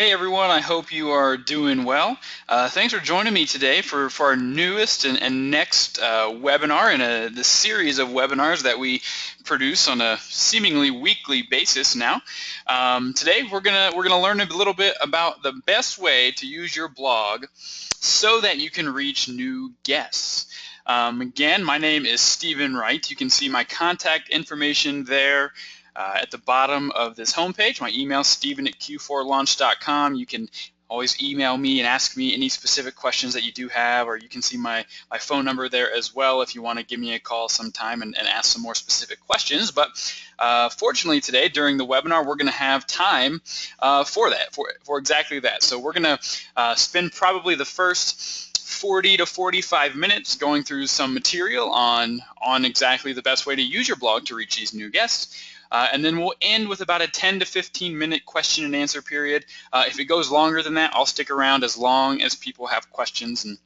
Hey everyone, I hope you are doing well. Thanks for joining me today for our newest and next webinar in the series of webinars that we produce on a seemingly weekly basis now. Today we're gonna learn a little bit about the best way to use your blog so that you can reach new guests. Again, my name is Stephen Wright. You can see my contact information there at the bottom of this homepage. My email is stephen@q4launch.com. You can always email me and ask me any specific questions that you do have, or you can see my phone number there as well if you want to give me a call sometime and ask some more specific questions. But fortunately today, during the webinar, we're going to have time for exactly that. So we're going to spend probably the first 40 to 45 minutes going through some material on exactly the best way to use your blog to reach these new guests. And then we'll end with about a 10 to 15 minute question and answer period. If it goes longer than that, I'll stick around as long as people have questions. And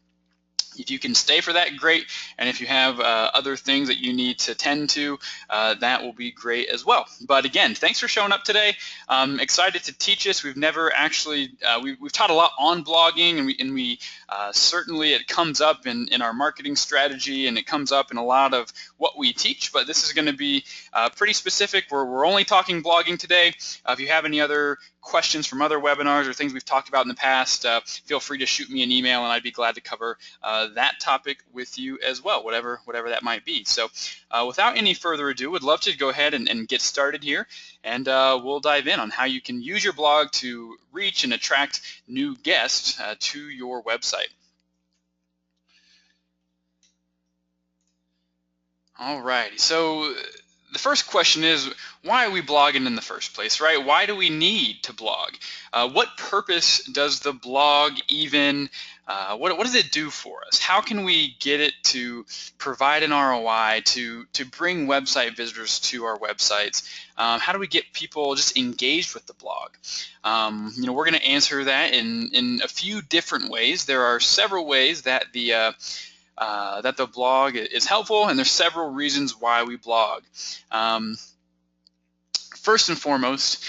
if you can stay for that, great. And if you have other things that you need to tend to, that will be great as well. But again, thanks for showing up today. I'm excited to teach this. We've never actually, we've taught a lot on blogging, and we certainly it comes up in our marketing strategy, and it comes up in a lot of what we teach. But this is going to be pretty specific. We're only talking blogging today. If you have any other questions from other webinars or things we've talked about in the past, feel free to shoot me an email, and I'd be glad to cover that topic with you as well, whatever that might be. So without any further ado, would love to go ahead and get started here, and we'll dive in on how you can use your blog to reach and attract new guests to your website. All right, so the first question is, why are we blogging in the first place, right? Why do we need to blog? What purpose does the blog even, what does it do for us? How can we get it to provide an ROI, to bring website visitors to our websites? How do we get people just engaged with the blog? We're going to answer that in a few different ways. There are several ways that the blog is helpful, and there's several reasons why we blog. First and foremost,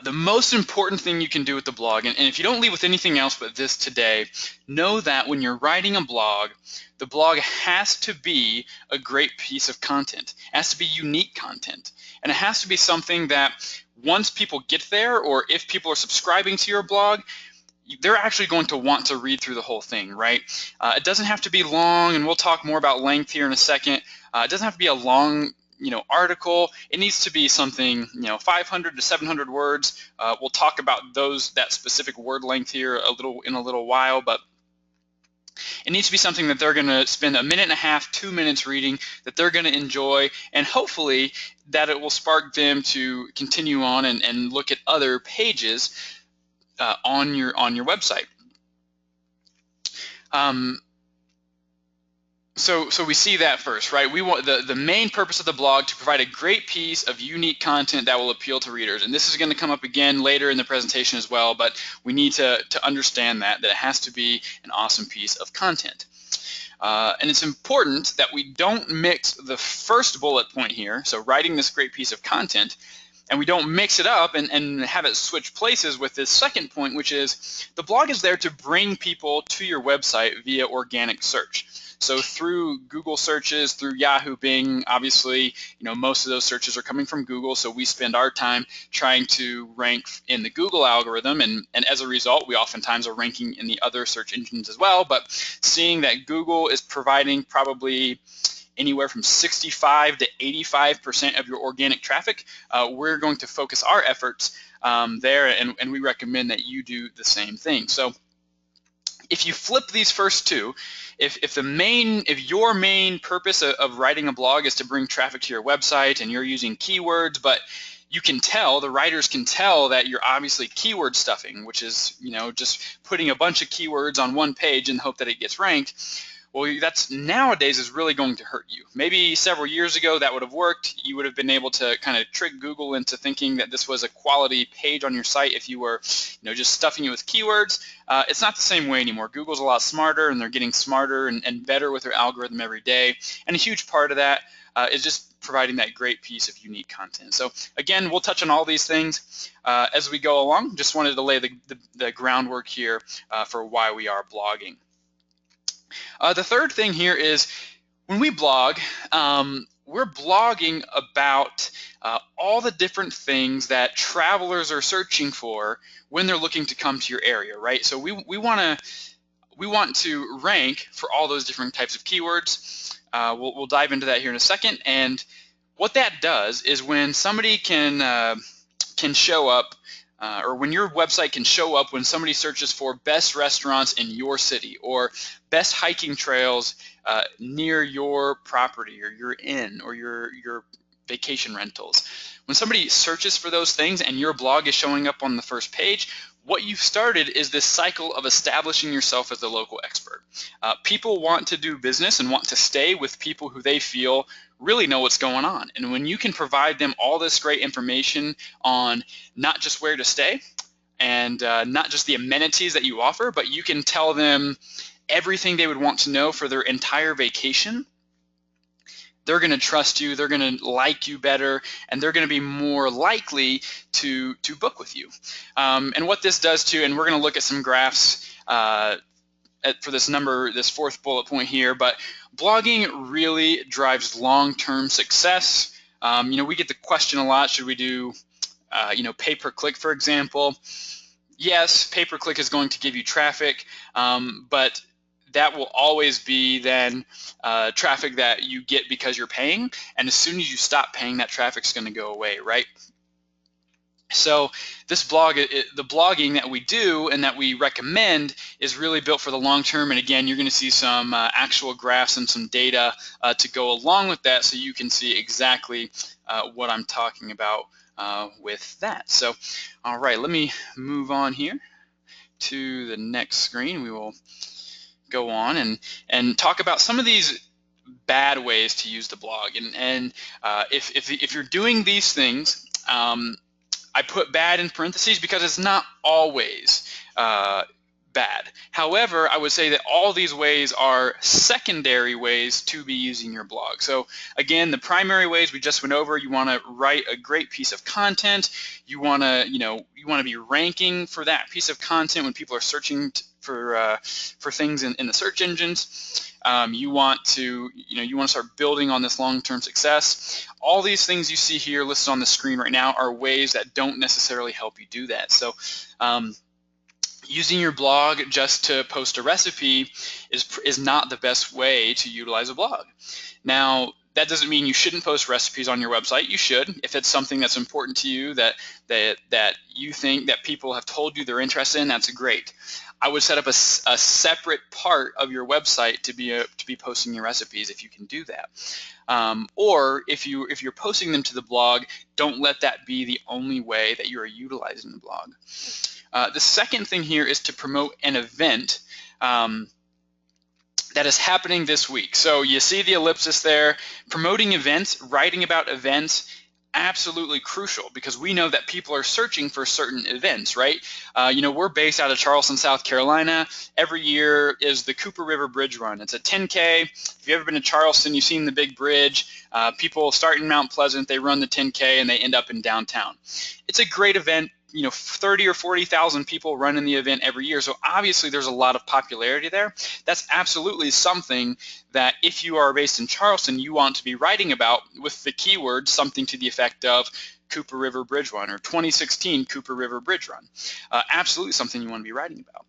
the most important thing you can do with the blog, and if you don't leave with anything else but this today, know that when you're writing a blog, the blog has to be a great piece of content. It has to be unique content, and it has to be something that once people get there, or if people are subscribing to your blog, they're actually going to want to read through the whole thing, right? It doesn't have to be long, and we'll talk more about length here in a second. It doesn't have to be a long, article. It needs to be something, 500 to 700 words. We'll talk about that specific word length here in a little while, but it needs to be something that they're going to spend a minute and a half, 2 minutes reading, that they're going to enjoy, and hopefully that it will spark them to continue on and look at other pages on your website. So we see that first, right? We want the main purpose of the blog to provide a great piece of unique content that will appeal to readers. And this is going to come up again later in the presentation as well, but we need to understand that it has to be an awesome piece of content. And it's important that we don't mix the first bullet point here, so writing this great piece of content, and we don't mix it up and have it switch places with this second point, which is the blog is there to bring people to your website via organic search. So through Google searches, through Yahoo, Bing, obviously, most of those searches are coming from Google, so we spend our time trying to rank in the Google algorithm, and as a result, we oftentimes are ranking in the other search engines as well. But seeing that Google is providing probably anywhere from 65 to 85% of your organic traffic, we're going to focus our efforts there, and we recommend that you do the same thing. So if you flip these first two, if your main purpose of writing a blog is to bring traffic to your website, and you're using keywords, but the writers can tell that you're obviously keyword stuffing, which is just putting a bunch of keywords on one page and hope that it gets ranked. Well, that's nowadays is really going to hurt you. Maybe several years ago that would have worked. You would have been able to kind of trick Google into thinking that this was a quality page on your site if you were, just stuffing it with keywords. It's not the same way anymore. Google's a lot smarter, and they're getting smarter and better with their algorithm every day. And a huge part of that is just providing that great piece of unique content. So again, we'll touch on all these things as we go along. Just wanted to lay the groundwork here for why we are blogging. The third thing here is when we blog, we're blogging about all the different things that travelers are searching for when they're looking to come to your area, right? So we want to rank for all those different types of keywords. We'll dive into that here in a second. And what that does is when somebody can show up, or when your website can show up when somebody searches for best restaurants in your city or best hiking trails near your property or your inn or your vacation rentals. When somebody searches for those things and your blog is showing up on the first page, what you've started is this cycle of establishing yourself as the local expert. People want to do business and want to stay with people who they feel really know what's going on. And when you can provide them all this great information on not just where to stay and not just the amenities that you offer, but you can tell them everything they would want to know for their entire vacation, they're going to trust you, they're going to like you better, and they're going to be more likely to book with you. And what this does too, and we're going to look at some graphs for this fourth bullet point here, but blogging really drives long-term success. We get the question a lot, should we do pay-per-click, for example? Yes, pay-per-click is going to give you traffic, but that will always be then traffic that you get because you're paying, and as soon as you stop paying, that traffic's going to go away, right? So this blog, the blogging that we do and that we recommend is really built for the long term, and again, you're going to see some actual graphs and some data to go along with that so you can see exactly what I'm talking about with that. So, all right, let me move on here to the next screen. We will go on and talk about some of these bad ways to use the blog. And if you're doing these things, I put bad in parentheses because it's not always bad. However, I would say that all these ways are secondary ways to be using your blog. So again, the primary ways we just went over, you want to write a great piece of content. You want to be ranking for that piece of content when people are searching for things in the search engines. You want to start building on this long-term success. All these things you see here listed on the screen right now are ways that don't necessarily help you do that. So using your blog just to post a recipe is not the best way to utilize a blog. Now, that doesn't mean you shouldn't post recipes on your website. You should, if it's something that's important to you that you think that people have told you they're interested in. That's great. I would set up a separate part of your website to be posting your recipes if you can do that. Or if you're posting them to the blog, don't let that be the only way that you are utilizing the blog. The second thing here is to promote an event that is happening this week. So you see the ellipsis there. Promoting events, writing about events, absolutely crucial because we know that people are searching for certain events, right? We're based out of Charleston, South Carolina. Every year is the Cooper River Bridge Run. It's a 10K. If you've ever been to Charleston, you've seen the big bridge. People start in Mount Pleasant, they run the 10K, and they end up in downtown. It's a great event. 30 or 40,000 people run in the event every year. So obviously there's a lot of popularity there. That's absolutely something that if you are based in Charleston, you want to be writing about with the keyword something to the effect of Cooper River Bridge Run or 2016 Cooper River Bridge Run. Absolutely something you want to be writing about.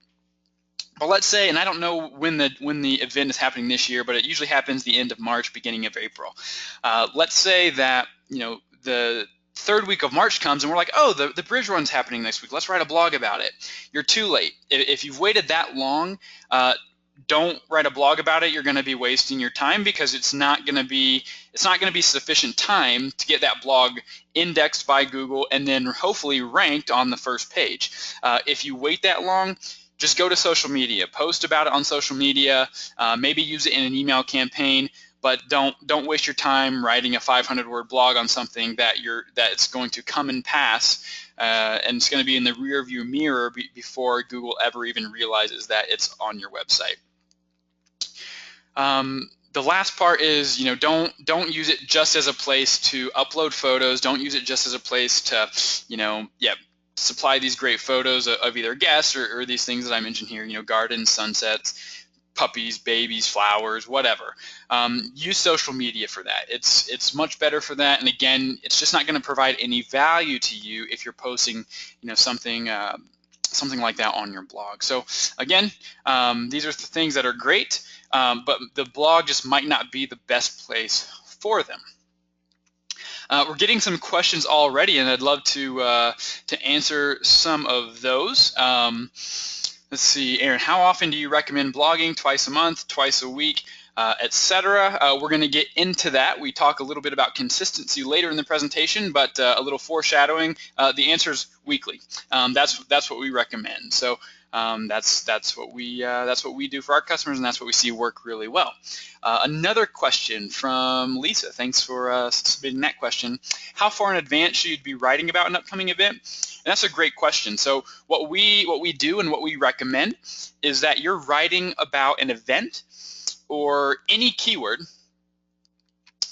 But let's say, and I don't know when the event is happening this year, but it usually happens the end of March, beginning of April. Let's say that the third week of March comes and we're like, oh, the bridge run's happening next week. Let's write a blog about it. You're too late. If you've waited that long, don't write a blog about it. You're going to be wasting your time because it's not going to be sufficient time to get that blog indexed by Google and then hopefully ranked on the first page. If you wait that long, just go to social media, post about it on social media, maybe use it in an email campaign. But don't waste your time writing a 500-word blog on something that it's going to come and pass, and it's going to be in the rearview mirror before Google ever even realizes that it's on your website. the last part is, don't use it just as a place to upload photos. Don't use it just as a place to, supply these great photos of either guests or these things that I mentioned here, gardens, sunsets, puppies, babies, flowers, whatever. Use social media for that. It's much better for that. And again, it's just not going to provide any value to you if you're posting, something like that on your blog. So again, these are the things that are great, but the blog just might not be the best place for them. We're getting some questions already, and I'd love to answer some of those. Let's see, Aaron, how often do you recommend blogging? Twice a month, twice a week, etc. We're going to get into that. We talk a little bit about consistency later in the presentation, but a little foreshadowing. The answer is weekly. That's what we recommend. So that's what we do for our customers, and that's what we see work really well. Another question from Lisa. Thanks for submitting that question. How far in advance should you be writing about an upcoming event? And that's a great question. So what we do and what we recommend is that you're writing about an event or any keyword,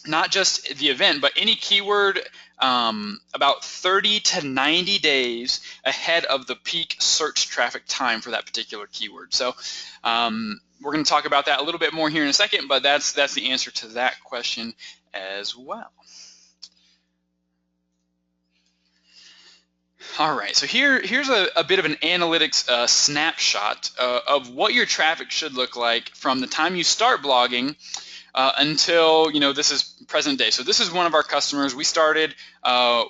not just the event, but any keyword about 30 to 90 days ahead of the peak search traffic time for that particular keyword. So we're going to talk about that a little bit more here in a second, but that's the answer to that question as well. All right, so here's a bit of an analytics snapshot of what your traffic should look like from the time you start blogging until, this is present day. So this is one of our customers. We started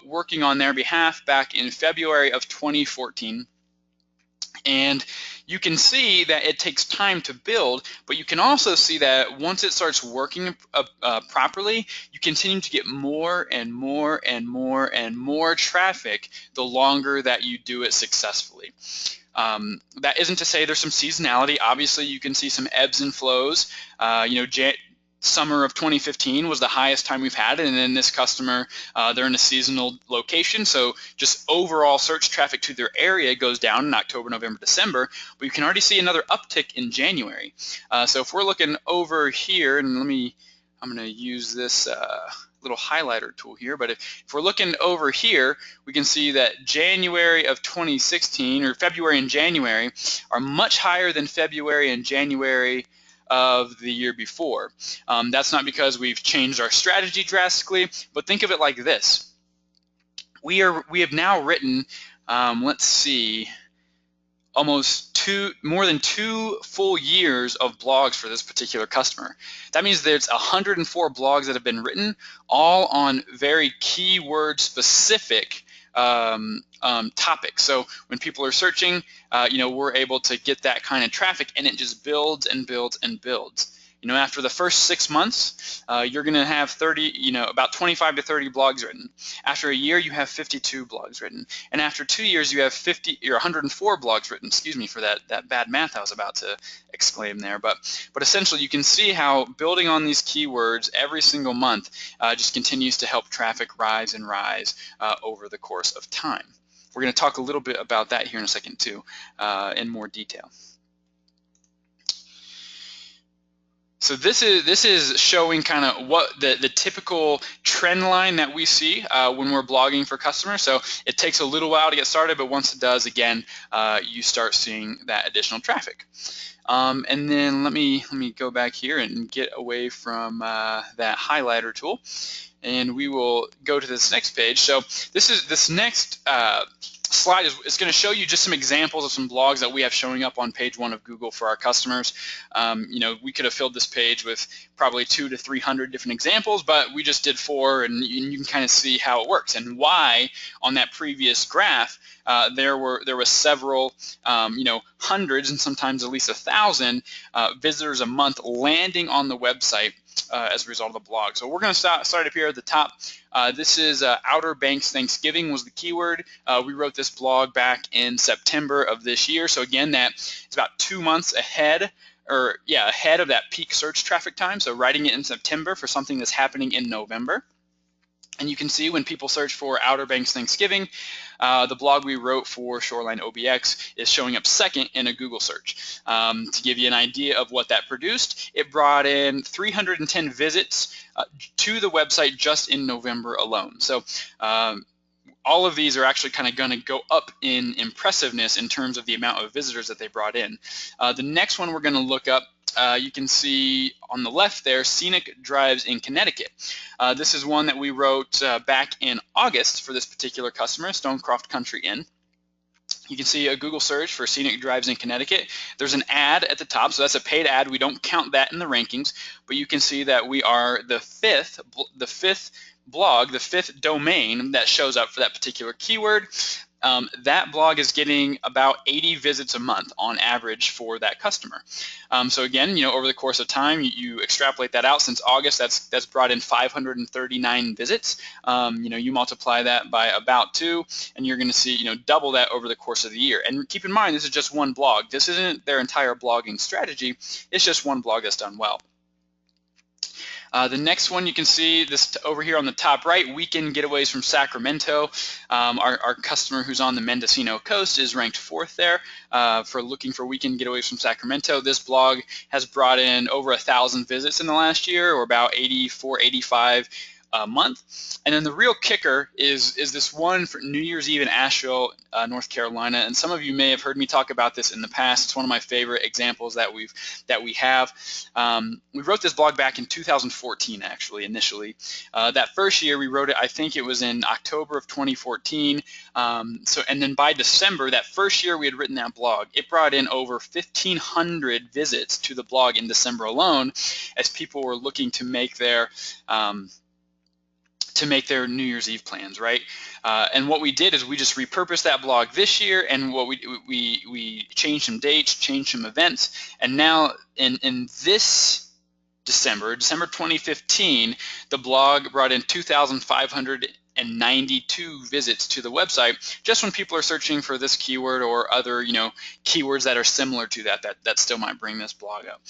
working on their behalf back in February of 2014. And you can see that it takes time to build, but you can also see that once it starts working properly, you continue to get more and more and more and more traffic the longer that you do it successfully. That isn't to say there's some seasonality. Obviously, you can see some ebbs and flows. Summer of 2015 was the highest time we've had, and then this customer, they're in a seasonal location, so just overall search traffic to their area goes down in October, November, December, but you can already see another uptick in January. So if we're looking over here, and I'm going to use this little highlighter tool here, but if we're looking over here, we can see that January of 2016, or February and January, are much higher than February and January of the year before. That's not because we've changed our strategy drastically, but think of it like this. We have now written, let's see, more than 2 full years of blogs for this particular customer. That means there's 104 blogs that have been written, all on very keyword specific topics. So when people are searching, we're able to get that kind of traffic, and it just builds and builds and builds. After the first 6 months, you're going to have about 25 to 30 blogs written. After a year, you have 52 blogs written. And after 2 years, you have 104 blogs written. Excuse me for that bad math I was about to exclaim there. But essentially, you can see how building on these keywords every single month just continues to help traffic rise and rise over the course of time. We're going to talk a little bit about that here in a second too, in more detail. So this is showing kind of what the typical trend line that we see when we're blogging for customers. So it takes a little while to get started, but once it does, again, you start seeing that additional traffic. And then let me go back here and get away from that highlighter tool, and we will go to this next page. So this next slide is going to show you just some examples of some blogs that we have showing up on page 1 of Google for our customers. We could have filled this page with probably 200 to 300 different examples, but we just did 4, and you can kind of see how it works and why on that previous graph there were several, hundreds and sometimes at least 1,000 visitors a month landing on the website as a result of the blog. So we're going to start up here at the top. This is Outer Banks Thanksgiving was the keyword. We wrote this blog back in September of this year. So again, that is about 2 months ahead of that peak search traffic time. So writing it in September for something that's happening in November. And you can see when people search for Outer Banks Thanksgiving, the blog we wrote for Shoreline OBX is showing up second in a Google search. To give you an idea of what that produced, it brought in 310 visits to the website just in November alone. So all of these are actually kind of going to go up in impressiveness in terms of the amount of visitors that they brought in. The next one we're going to look up, you can see on the left there, Scenic Drives in Connecticut. This is one that we wrote back in August for this particular customer, Stonecroft Country Inn. You can see a Google search for Scenic Drives in Connecticut. There's an ad at the top, so that's a paid ad. We don't count that in the rankings, but you can see that we are the fifth blog, the fifth domain that shows up for that particular keyword. That blog is getting about 80 visits a month on average for that customer. So again, over the course of time, you extrapolate that out. Since August, that's brought in 539 visits. You multiply that by about 2, and you're going to see double that over the course of the year. And keep in mind, this is just one blog. This isn't their entire blogging strategy. It's just one blog that's done well. The next one you can see this over here on the top right, weekend getaways from Sacramento. Our customer who's on the Mendocino coast is ranked 4th there for looking for weekend getaways from Sacramento. This blog has brought in over 1,000 visits in the last year, or about 84, 85 a month. And then the real kicker is this one for New Year's Eve in Asheville, North Carolina. And some of you may have heard me talk about this in the past. It's one of my favorite examples that we have. We wrote this blog back in 2014, actually, initially. That first year we wrote it, I think it was in October of 2014. And then by December, that first year we had written that blog, it brought in over 1,500 visits to the blog in December alone, as people were looking to make their New Year's Eve plans, right? And what we did is we just repurposed that blog this year, and what we changed some dates, changed some events, and now in this December 2015, the blog brought in 2,592 visits to the website, just when people are searching for this keyword or other keywords that are similar to that still might bring this blog up.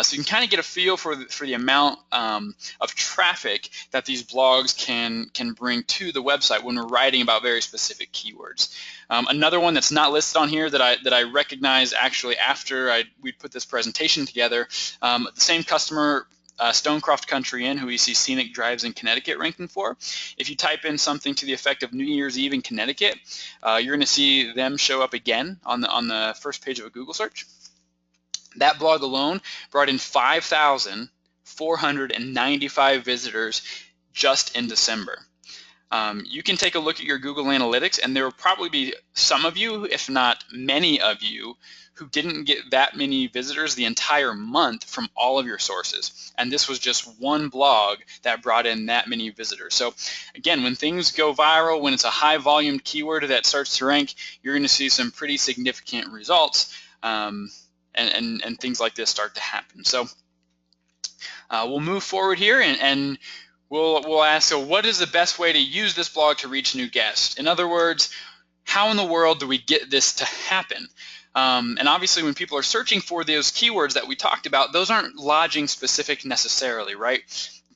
So you can kind of get a feel for the amount of traffic that these blogs can bring to the website when we're writing about very specific keywords. Another one that's not listed on here that I recognize actually after we put this presentation together, the same customer, Stonecroft Country Inn, who we see Scenic Drives in Connecticut ranking for. If you type in something to the effect of New Year's Eve in Connecticut, you're going to see them show up again on the first page of a Google search. That blog alone brought in 5,495 visitors just in December. You can take a look at your Google Analytics, and there will probably be some of you, if not many of you, who didn't get that many visitors the entire month from all of your sources. And this was just one blog that brought in that many visitors. So again, when things go viral, when it's a high volume keyword that starts to rank, you're going to see some pretty significant results, and things like this start to happen. So we'll move forward here and we'll ask, so what is the best way to use this blog to reach new guests? In other words, how in the world do we get this to happen? And obviously when people are searching for those keywords that we talked about, those aren't lodging specific necessarily, right?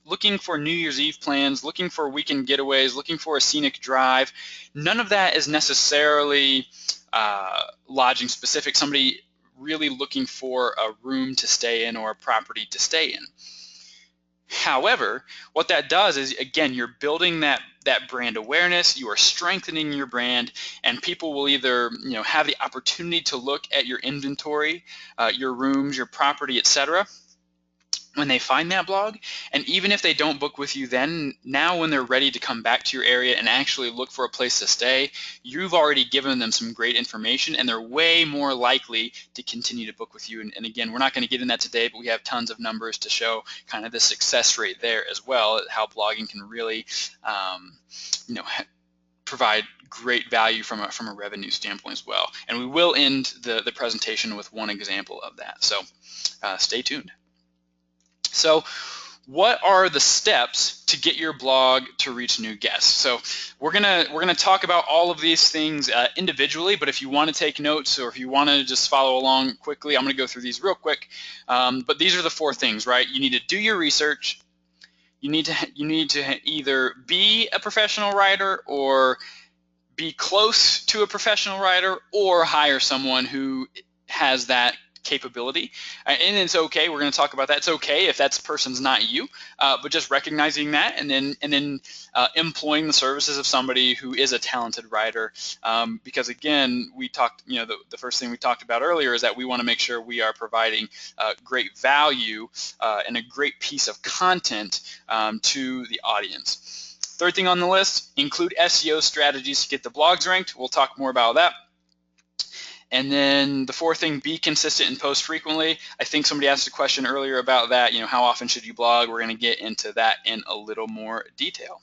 Looking for New Year's Eve plans, looking for weekend getaways, looking for a scenic drive, none of that is necessarily lodging specific, somebody really looking for a room to stay in or a property to stay in. However, what that does is, again, you're building that brand awareness, you are strengthening your brand, and people will either have the opportunity to look at your inventory, your rooms, your property, etc., when they find that blog. And even if they don't book with you then, now when they're ready to come back to your area and actually look for a place to stay, you've already given them some great information, and they're way more likely to continue to book with you. And again, we're not going to get in that today, but we have tons of numbers to show kind of the success rate there as well, how blogging can really provide great value from a revenue standpoint as well. And we will end the presentation with one example of that, so stay tuned. So what are the steps to get your blog to reach new guests? So we're gonna talk about all of these things individually, but if you want to take notes or if you want to just follow along quickly, I'm gonna go through these real quick. But these are the 4 things, right? You need to do your research, you need to either be a professional writer or be close to a professional writer or hire someone who has that capability. And it's okay, we're going to talk about that. It's okay if that person's not you, but just recognizing that and then employing the services of somebody who is a talented writer. Because again, we talked, the first thing we talked about earlier is that we want to make sure we are providing great value and a great piece of content to the audience. Third thing on the list, include SEO strategies to get the blogs ranked. We'll talk more about that. And then the fourth thing, be consistent and post frequently. I think somebody asked a question earlier about that, how often should you blog? We're going to get into that in a little more detail.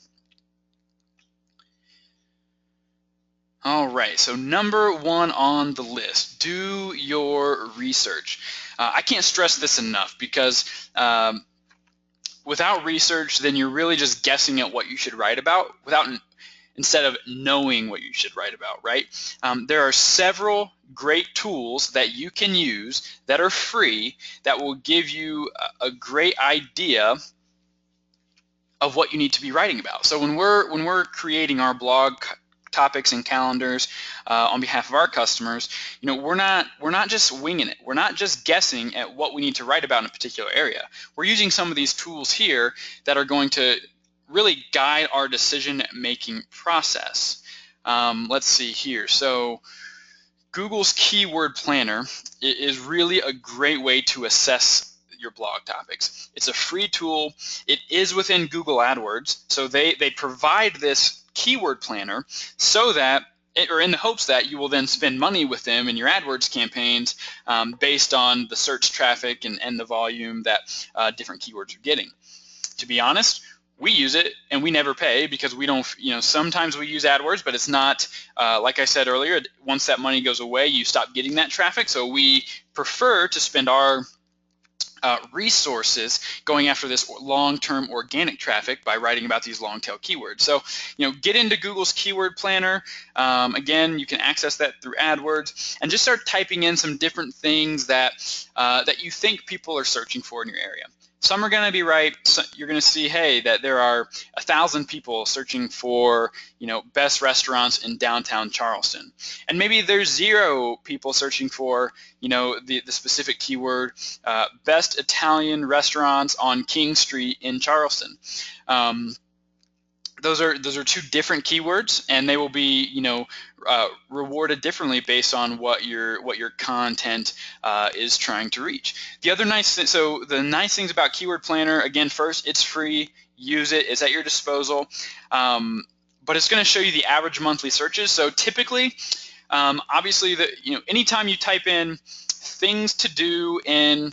All right, so number one on the list, do your research. I can't stress this enough because without research, then you're really just guessing at what you should write about instead of knowing what you should write about, right? There are several great tools that you can use that are free that will give you a great idea of what you need to be writing about. So when we're creating our blog topics and calendars on behalf of our customers, we're not just winging it. We're not just guessing at what we need to write about in a particular area. We're using some of these tools here that are going to really guide our decision-making process. Let's see here. So Google's Keyword Planner is really a great way to assess your blog topics. It's a free tool. It is within Google AdWords, so they provide this keyword planner so that, or in the hopes that you will then spend money with them in your AdWords campaigns based on the search traffic and the volume that different keywords are getting. To be honest, we use it and we never pay because we don't, sometimes we use AdWords, but it's not, like I said earlier, once that money goes away, you stop getting that traffic. So we prefer to spend our resources going after this long-term organic traffic by writing about these long-tail keywords. So, get into Google's Keyword Planner. Again, you can access that through AdWords and just start typing in some different things that that you think people are searching for in your area. Some are going to be right. So you're going to see, hey, that there are 1,000 people searching for, best restaurants in downtown Charleston, and maybe there's 0 people searching for, the specific keyword, best Italian restaurants on King Street in Charleston. Those are 2 different keywords, and they will be, rewarded differently based on what your content is trying to reach. The nice things about Keyword Planner, again, first, it's free. Use it. It's at your disposal, but it's going to show you the average monthly searches. So typically, obviously, anytime you type in things to do in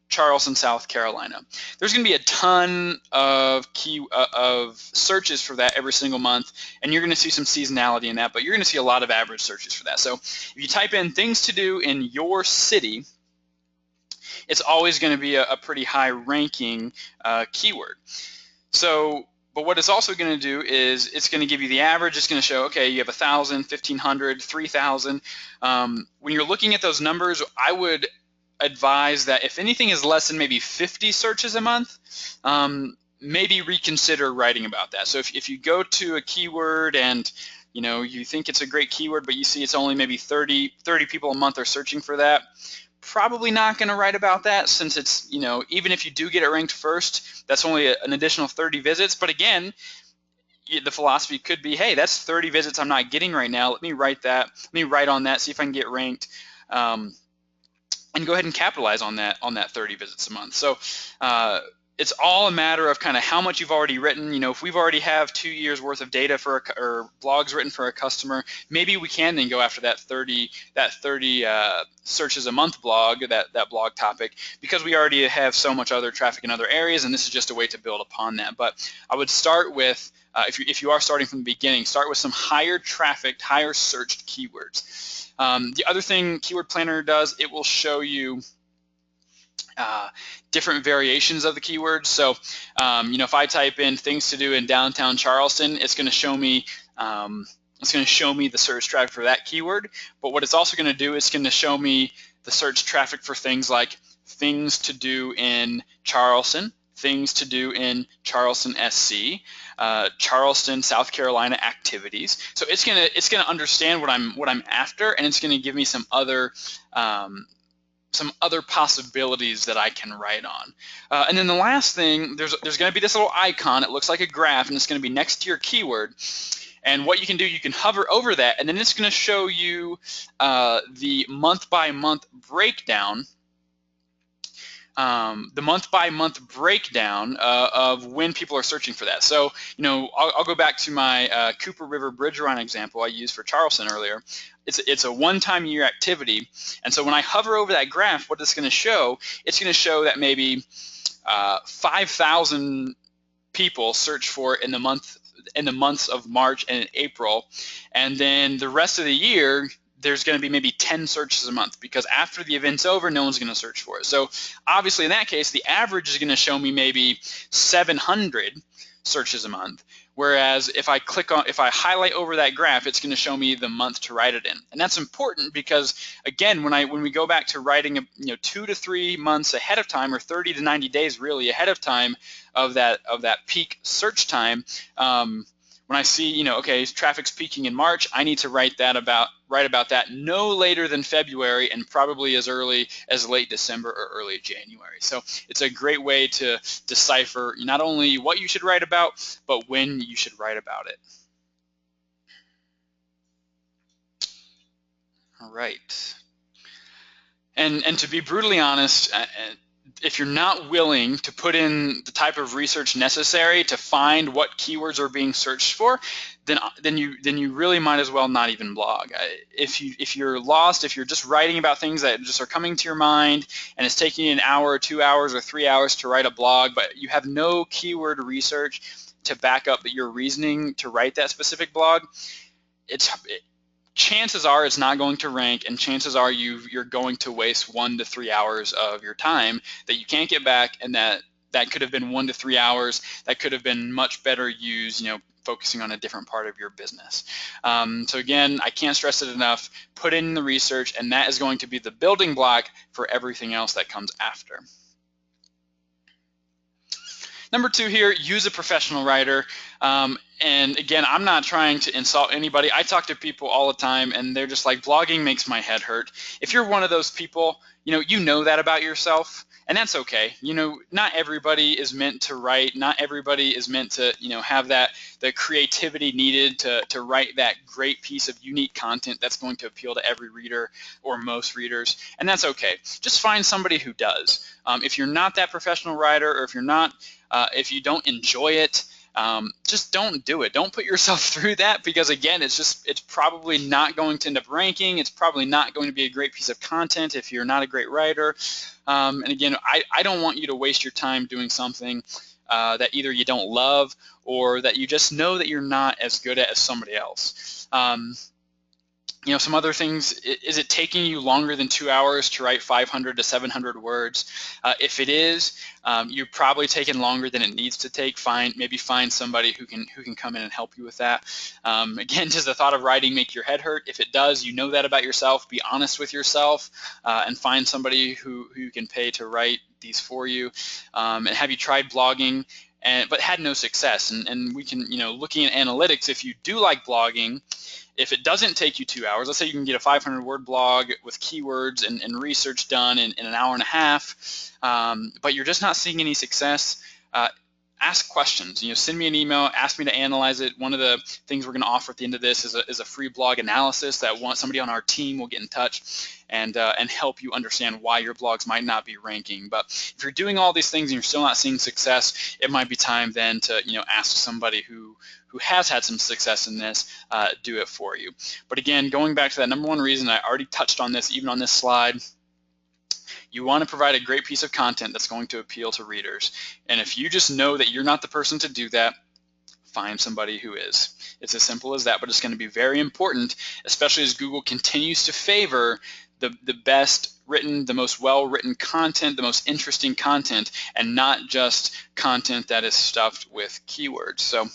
Charleston, South Carolina, there's going to be a ton of searches for that every single month, and you're going to see some seasonality in that, but you're going to see a lot of average searches for that. So if you type in things to do in your city, it's always going to be a pretty high ranking keyword. So, but what it's also going to do is it's going to give you the average. It's going to show, okay, you have 1,000, 1,500, 3,000. When you're looking at those numbers, I would advise that if anything is less than maybe 50 searches a month, maybe reconsider writing about that. So if you go to a keyword and you think it's a great keyword, but you see it's only maybe 30 people a month are searching for that, probably not going to write about that, since it's, even if you do get it ranked first, that's only an additional 30 visits. But again, the philosophy could be, hey, that's 30 visits I'm not getting right now. Let me write on that, see if I can get ranked. And go ahead and capitalize on that 30 visits a month. So it's all a matter of kind of how much you've already written. If we've already have 2 years worth of data or blogs written for a customer, maybe we can then go after that 30 searches a month blog, that blog topic, because we already have so much other traffic in other areas, and this is just a way to build upon that. But I would start with, if you are starting from the beginning, start with some higher trafficked, higher searched keywords. The other thing Keyword Planner does, it will show you different variations of the keywords. So, if I type in things to do in downtown Charleston, it's going to show me the search traffic for that keyword. But what it's also going to do is going to show me the search traffic for things like things to do in Charleston, things to do in Charleston, SC, Charleston, South Carolina activities. So it's gonna understand what I'm after, and it's gonna give me some other possibilities that I can write on. And then the last thing, there's going to be this little icon. It looks like a graph, and it's going to be next to your keyword. And what you can do, you can hover over that, and then it's going to show you the month-by-month breakdown. The month-by-month breakdown of when people are searching for that. So, I'll go back to my Cooper River Bridge Run example I used for Charleston earlier. It's a one-time year activity, and so when I hover over that graph, what it's going to show that maybe 5,000 people search for it in the months of March and April, and then the rest of the year, there's going to be maybe 10 searches a month, because after the event's over, no one's going to search for it. So obviously in that case, the average is going to show me maybe 700 searches a month. Whereas if I highlight over that graph, it's going to show me the month to write it in. And that's important because, again, when we go back to writing 2 to 3 months ahead of time, or 30 to 90 days really ahead of time of that peak search time, when I see, okay, traffic's peaking in March, I need to write about that no later than February, and probably as early as late December or early January. So it's a great way to decipher not only what you should write about, but when you should write about it. All right. And to be brutally honest, if you're not willing to put in the type of research necessary to find what keywords are being searched for, then you really might as well not even blog. If you're lost, if you're just writing about things that just are coming to your mind, and it's taking you an hour or 2 hours or 3 hours to write a blog, but you have no keyword research to back up your reasoning to write that specific blog, chances are it's not going to rank, and chances are you're going to waste 1 to 3 hours of your time that you can't get back, and that could have been 1 to 3 hours that could have been much better used, focusing on a different part of your business. So again, I can't stress it enough, put in the research, and that is going to be the building block for everything else that comes after. Number 2 here, use a professional writer. And again, I'm not trying to insult anybody. I talk to people all the time, and they're just like, blogging makes my head hurt. If you're one of those people, you know that about yourself, and that's okay. Not everybody is meant to write. Not everybody is meant to, have the creativity needed to write that great piece of unique content that's going to appeal to every reader or most readers, and that's okay. Just find somebody who does. If you're not that professional writer, or if you don't enjoy it, just don't do it. Don't put yourself through that, because again, it's probably not going to end up ranking. It's probably not going to be a great piece of content if you're not a great writer. And again, I don't want you to waste your time doing something that either you don't love, or that you just know that you're not as good at as somebody else. Some other things, is it taking you longer than 2 hours to write 500 to 700 words? If it is, you're probably taking longer than it needs to take. Maybe find somebody who can come in and help you with that. Again, does the thought of writing make your head hurt? If it does, you know that about yourself. Be honest with yourself, and find somebody who you can pay to write these for you. And have you tried blogging but had no success? And we can, looking at analytics, if you do like blogging, if it doesn't take you 2 hours, let's say you can get a 500-word blog with keywords and research done in an hour and a half, but you're just not seeing any success, ask questions. Send me an email, ask me to analyze it. One of the things we're going to offer at the end of this is a free blog analysis that somebody on our team will get in touch and help you understand why your blogs might not be ranking. But if you're doing all these things and you're still not seeing success, it might be time then to ask somebody who has had some success in this, do it for you. But again, going back to that number 1 reason, I already touched on this even on this slide. You want to provide a great piece of content that's going to appeal to readers. And if you just know that you're not the person to do that, find somebody who is. It's as simple as that, but it's going to be very important, especially as Google continues to favor the best written, the most well-written content, the most interesting content, and not just content that is stuffed with keywords. So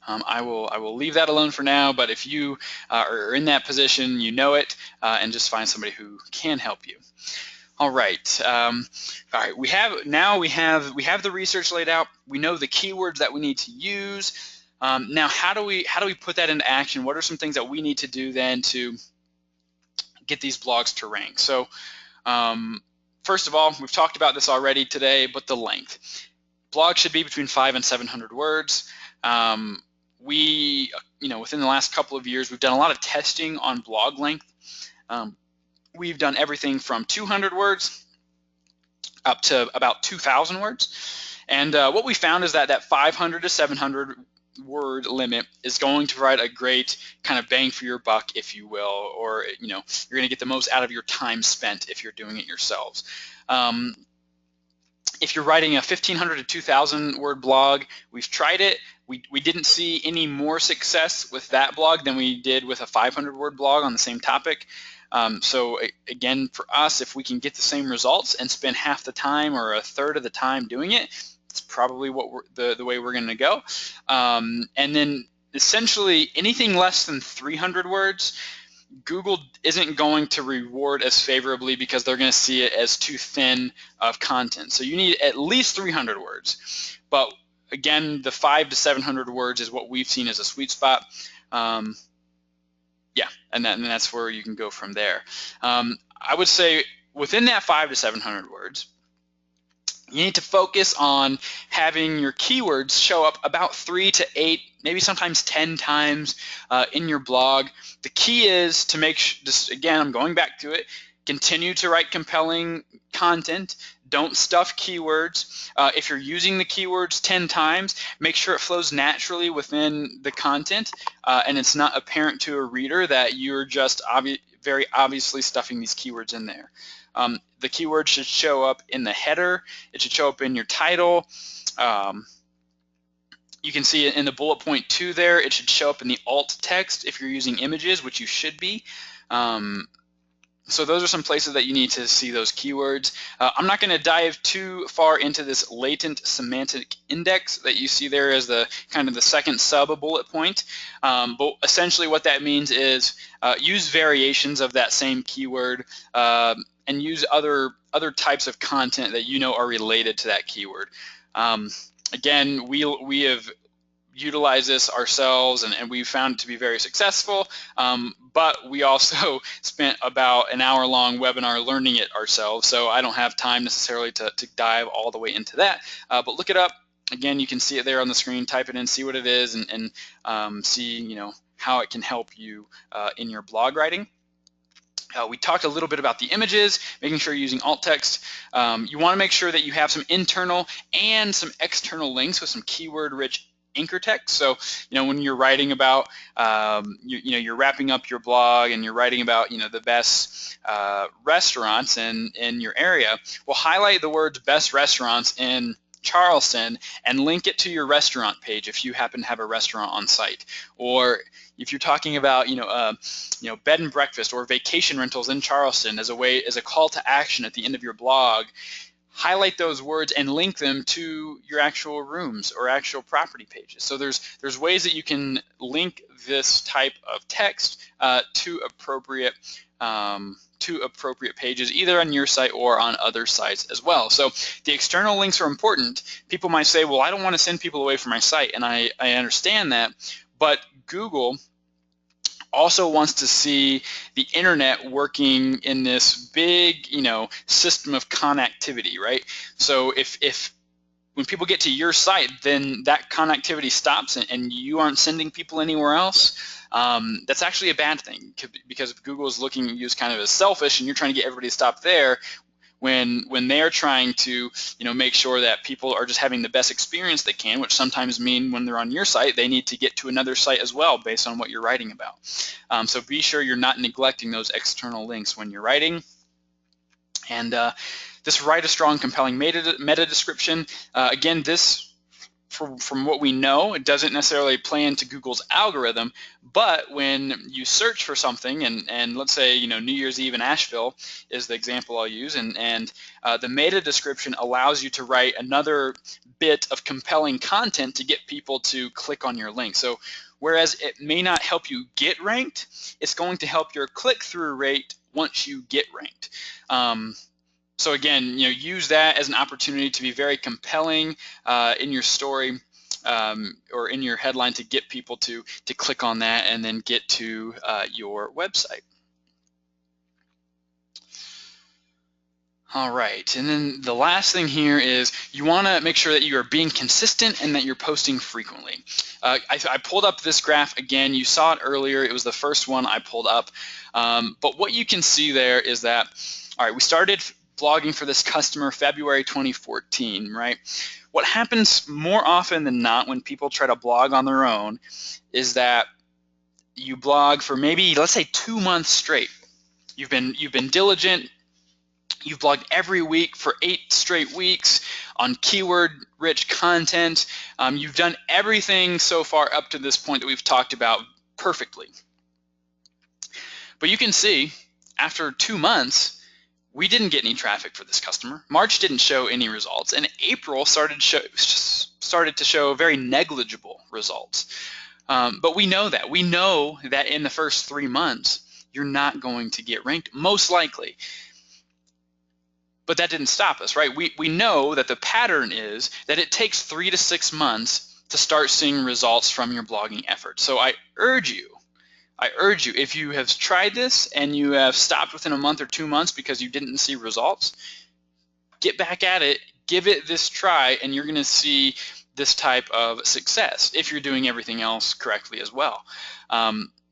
I will leave that alone for now, but if you are in that position, you know it, and just find somebody who can help you. All right. All right. We have the research laid out. We know the keywords that we need to use. Now, how do we put that into action? What are some things that we need to do then to get these blogs to rank? So, first of all, we've talked about this already today, but the length. Blog should be between 500 and 700 words. Within the last couple of years, we've done a lot of testing on blog length. We've done everything from 200 words up to about 2,000 words. And what we found is that 500 to 700 word limit is going to provide a great kind of bang for your buck, if you will, or you're going to get the most out of your time spent if you're doing it yourselves. If you're writing a 1,500 to 2,000 word blog, we've tried it. We didn't see any more success with that blog than we did with a 500 word blog on the same topic. So again, for us, if we can get the same results and spend half the time or a third of the time doing it, it's probably the way we're going to go. And then essentially anything less than 300 words, Google isn't going to reward as favorably because they're going to see it as too thin of content. So you need at least 300 words. But again, the 500 to 700 words is what we've seen as a sweet spot. Yeah, and that's where you can go from there. I would say within that 500 to 700 words, you need to focus on having your keywords show up about 3 to 8, maybe sometimes 10 times in your blog. The key is to make just again, I'm going back to it, continue to write compelling content. Don't stuff keywords. If you're using the keywords 10 times, make sure it flows naturally within the content and it's not apparent to a reader that you're just very obviously stuffing these keywords in there. The keyword should show up in the header. It should show up in your title. You can see it in the bullet point 2 there. It should show up in the alt text if you're using images, which you should be. So those are some places that you need to see those keywords. I'm not going to dive too far into this latent semantic index that you see there as the kind of the second sub bullet point. But essentially what that means is use variations of that same keyword and use other types of content that you know are related to that keyword. Again, we have utilized this ourselves and we found it to be very successful, but we also spent about an hour-long webinar learning it ourselves, so I don't have time necessarily to dive all the way into that, but look it up. Again, you can see it there on the screen, type it in, see what it is, and see how it can help you in your blog writing. We talked a little bit about the images, making sure you're using alt text. You want to make sure that you have some internal and some external links with some keyword-rich anchor text. So, when you're writing about, you're wrapping up your blog and you're writing about, the best restaurants in your area, well, highlight the words best restaurants in Charleston and link it to your restaurant page if you happen to have a restaurant on site. Or if you're talking about, bed and breakfast or vacation rentals in Charleston as a call to action at the end of your blog, highlight those words and link them to your actual rooms or actual property pages. So there's ways that you can link this type of text to appropriate pages, either on your site or on other sites as well. So the external links are important. People might say, well, I don't want to send people away from my site, and I understand that, but Google also wants to see the internet working in this big, system of connectivity, right? So if when people get to your site, then that connectivity stops and you aren't sending people anywhere else, that's actually a bad thing, because if Google is looking at you as kind of as selfish and you're trying to get everybody to stop there, when they're trying to make sure that people are just having the best experience they can, which sometimes mean when they're on your site they need to get to another site as well based on what you're writing about. So be sure you're not neglecting those external links when you're writing. And just write a strong, compelling meta description. Again, this, from what we know, it doesn't necessarily play into Google's algorithm, but when you search for something, and let's say New Year's Eve in Asheville is the example I'll use, and the meta description allows you to write another bit of compelling content to get people to click on your link. So whereas it may not help you get ranked, it's going to help your click-through rate once you get ranked. So again, use that as an opportunity to be very compelling in your story or in your headline to get people to click on that and then get to your website. All right, and then the last thing here is you want to make sure that you are being consistent and that you're posting frequently. I pulled up this graph again. You saw it earlier. It was the first one I pulled up. But what you can see there is that, all right, we started blogging for this customer February 2014, right? What happens more often than not when people try to blog on their own is that you blog for maybe, let's say, 2 months straight. You've been diligent. You've blogged every week for 8 straight weeks on keyword-rich content. You've done everything so far up to this point that we've talked about perfectly. But you can see, after 2 months, we didn't get any traffic for this customer. March didn't show any results, and April started to show very negligible results. But we know that. We know that in the first 3 months, you're not going to get ranked, most likely. But that didn't stop us, right? We know that the pattern is that it takes 3 to 6 months to start seeing results from your blogging efforts. So I urge you, if you have tried this and you have stopped within a month or 2 months because you didn't see results, get back at it, give it this try, and you're going to see this type of success if you're doing everything else correctly as well.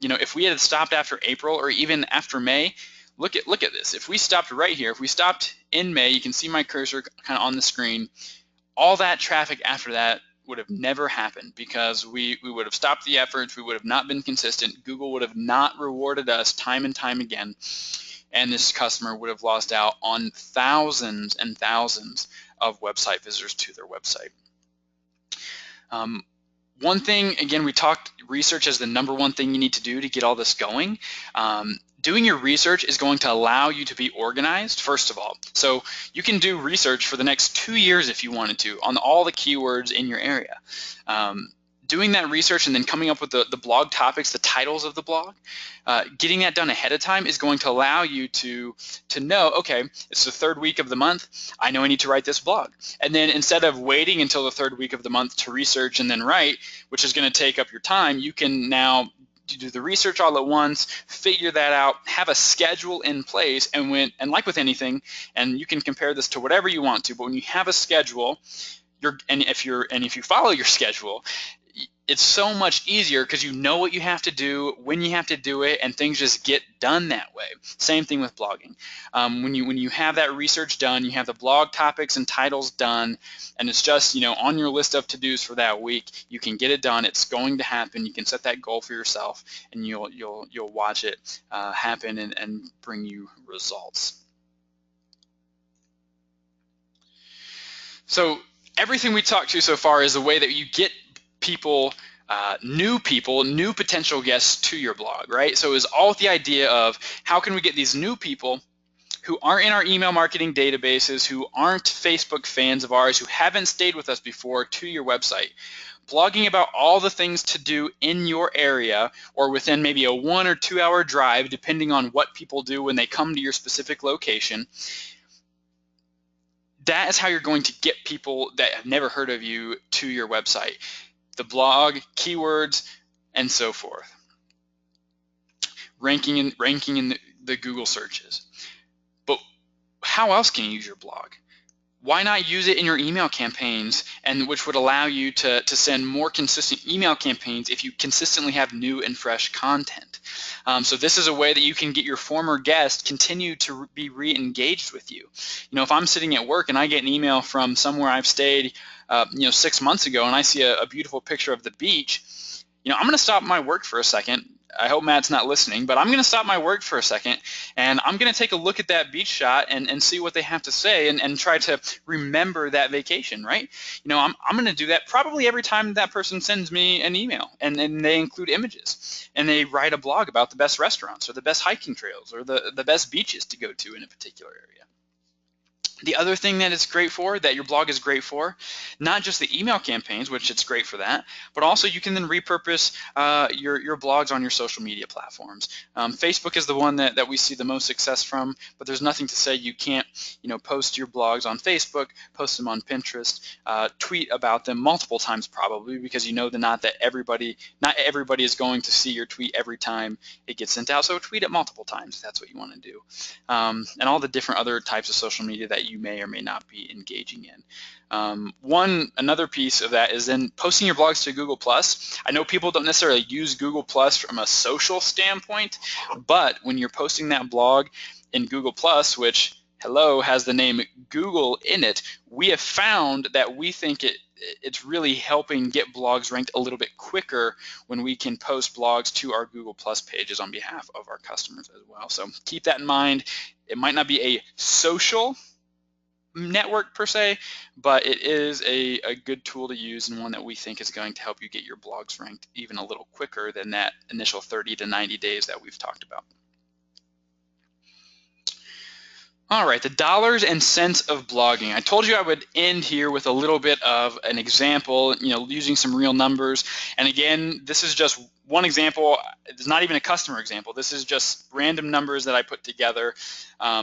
If we had stopped after April or even after May, look at this. If we stopped right here, if we stopped in May, you can see my cursor kind of on the screen, all that traffic after that would have never happened because we would have stopped the efforts, we would have not been consistent, Google would have not rewarded us time and time again, and this customer would have lost out on thousands and thousands of website visitors to their website. One thing, again, we talked research as the #1 thing you need to do to get all this going. Doing your research is going to allow you to be organized, first of all. So you can do research for the next 2 years if you wanted to on all the keywords in your area. Doing that research and then coming up with the blog topics, the titles of the blog, getting that done ahead of time is going to allow you to know, okay, it's the 3rd week of the month, I know I need to write this blog. And then instead of waiting until the 3rd week of the month to research and then write, which is going to take up your time, you can now do the research all at once, figure that out, have a schedule in place, and like with anything, and you can compare this to whatever you want to, but when you have a schedule, if you follow your schedule, it's so much easier because you know what you have to do, when you have to do it, and things just get done that way. Same thing with blogging. When you have that research done, you have the blog topics and titles done, and it's just on your list of to-dos for that week, you can get it done. It's going to happen. You can set that goal for yourself, and you'll watch it happen and bring you results. So everything we talked to so far is the way that you get people, new potential guests to your blog, right? So it was all with the idea of how can we get these new people who aren't in our email marketing databases, who aren't Facebook fans of ours, who haven't stayed with us before, to your website. Blogging about all the things to do in your area or within maybe a 1 or 2 hour drive, depending on what people do when they come to your specific location. That is how you're going to get people that have never heard of you to your website. The blog, keywords, and so forth. Ranking in the Google searches. But how else can you use your blog? Why not use it in your email campaigns, and which would allow you to send more consistent email campaigns if you consistently have new and fresh content. So this is a way that you can get your former guests continue to be re-engaged with you. If I'm sitting at work and I get an email from somewhere I've stayed 6 months ago and I see a beautiful picture of the beach, I'm going to stop my work for a second. I hope Matt's not listening, but I'm going to stop my work for a second and I'm going to take a look at that beach shot and see what they have to say and try to remember that vacation, right? I'm going to do that probably every time that person sends me an email and they include images and they write a blog about the best restaurants or the best hiking trails or the best beaches to go to in a particular area. The other thing that it's great for, that your blog is great for, not just the email campaigns, which it's great for that, but also you can then repurpose your blogs on your social media platforms. Facebook is the one that we see the most success from, but there's nothing to say you can't, post your blogs on Facebook, post them on Pinterest, tweet about them multiple times probably, because you know not everybody is going to see your tweet every time it gets sent out. So tweet it multiple times. That's what you want to do, and all the different other types of social media that you may or may not be engaging in. Another piece of that is then posting your blogs to Google+. I know people don't necessarily use Google+ from a social standpoint, but when you're posting that blog in Google+, which has the name Google in it, we have found that we think it's really helping get blogs ranked a little bit quicker when we can post blogs to our Google+ pages on behalf of our customers as well. So keep that in mind. It might not be a social network per se, but it is a good tool to use, and one that we think is going to help you get your blogs ranked even a little quicker than that initial 30 to 90 days that we've talked about. All right, the dollars and cents of blogging. I told you I would end here with a little bit of an example, using some real numbers. And again, this is just one example. It's not even a customer example. This is just random numbers that I put together.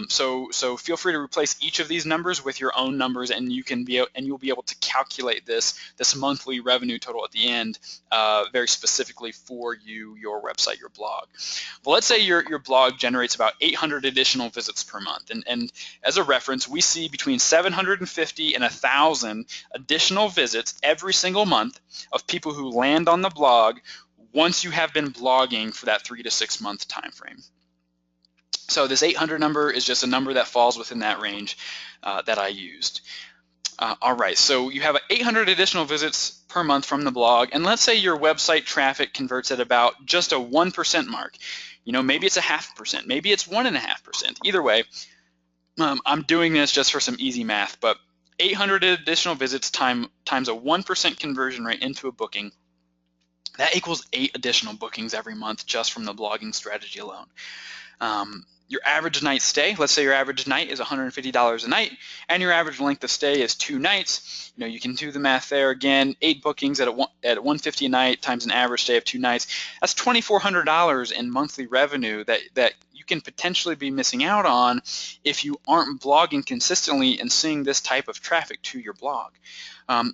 So feel free to replace each of these numbers with your own numbers, and you'll be able to calculate this monthly revenue total at the end, very specifically for you, your website, your blog. Well, let's say your blog generates about 800 additional visits per month, and as a reference, we see between 750 and 1,000 additional visits every single month of people who land on the blog once you have been blogging for that 3 to 6 month time frame. So this 800 number is just a number that falls within that range that I used. All right, so you have 800 additional visits per month from the blog, and let's say your website traffic converts at about just a 1% mark. Maybe it's a 0.5%, maybe it's 1.5%. Either way, I'm doing this just for some easy math, but 800 additional visits times a 1% conversion rate into a booking, that equals 8 additional bookings every month just from the blogging strategy alone. Your average night stay, let's say your average night is $150 a night, and your average length of stay is 2 nights. You can do the math there. Again, 8 bookings at $150 a night times an average stay of 2 nights. That's $2,400 in monthly revenue that you can potentially be missing out on if you aren't blogging consistently and seeing this type of traffic to your blog.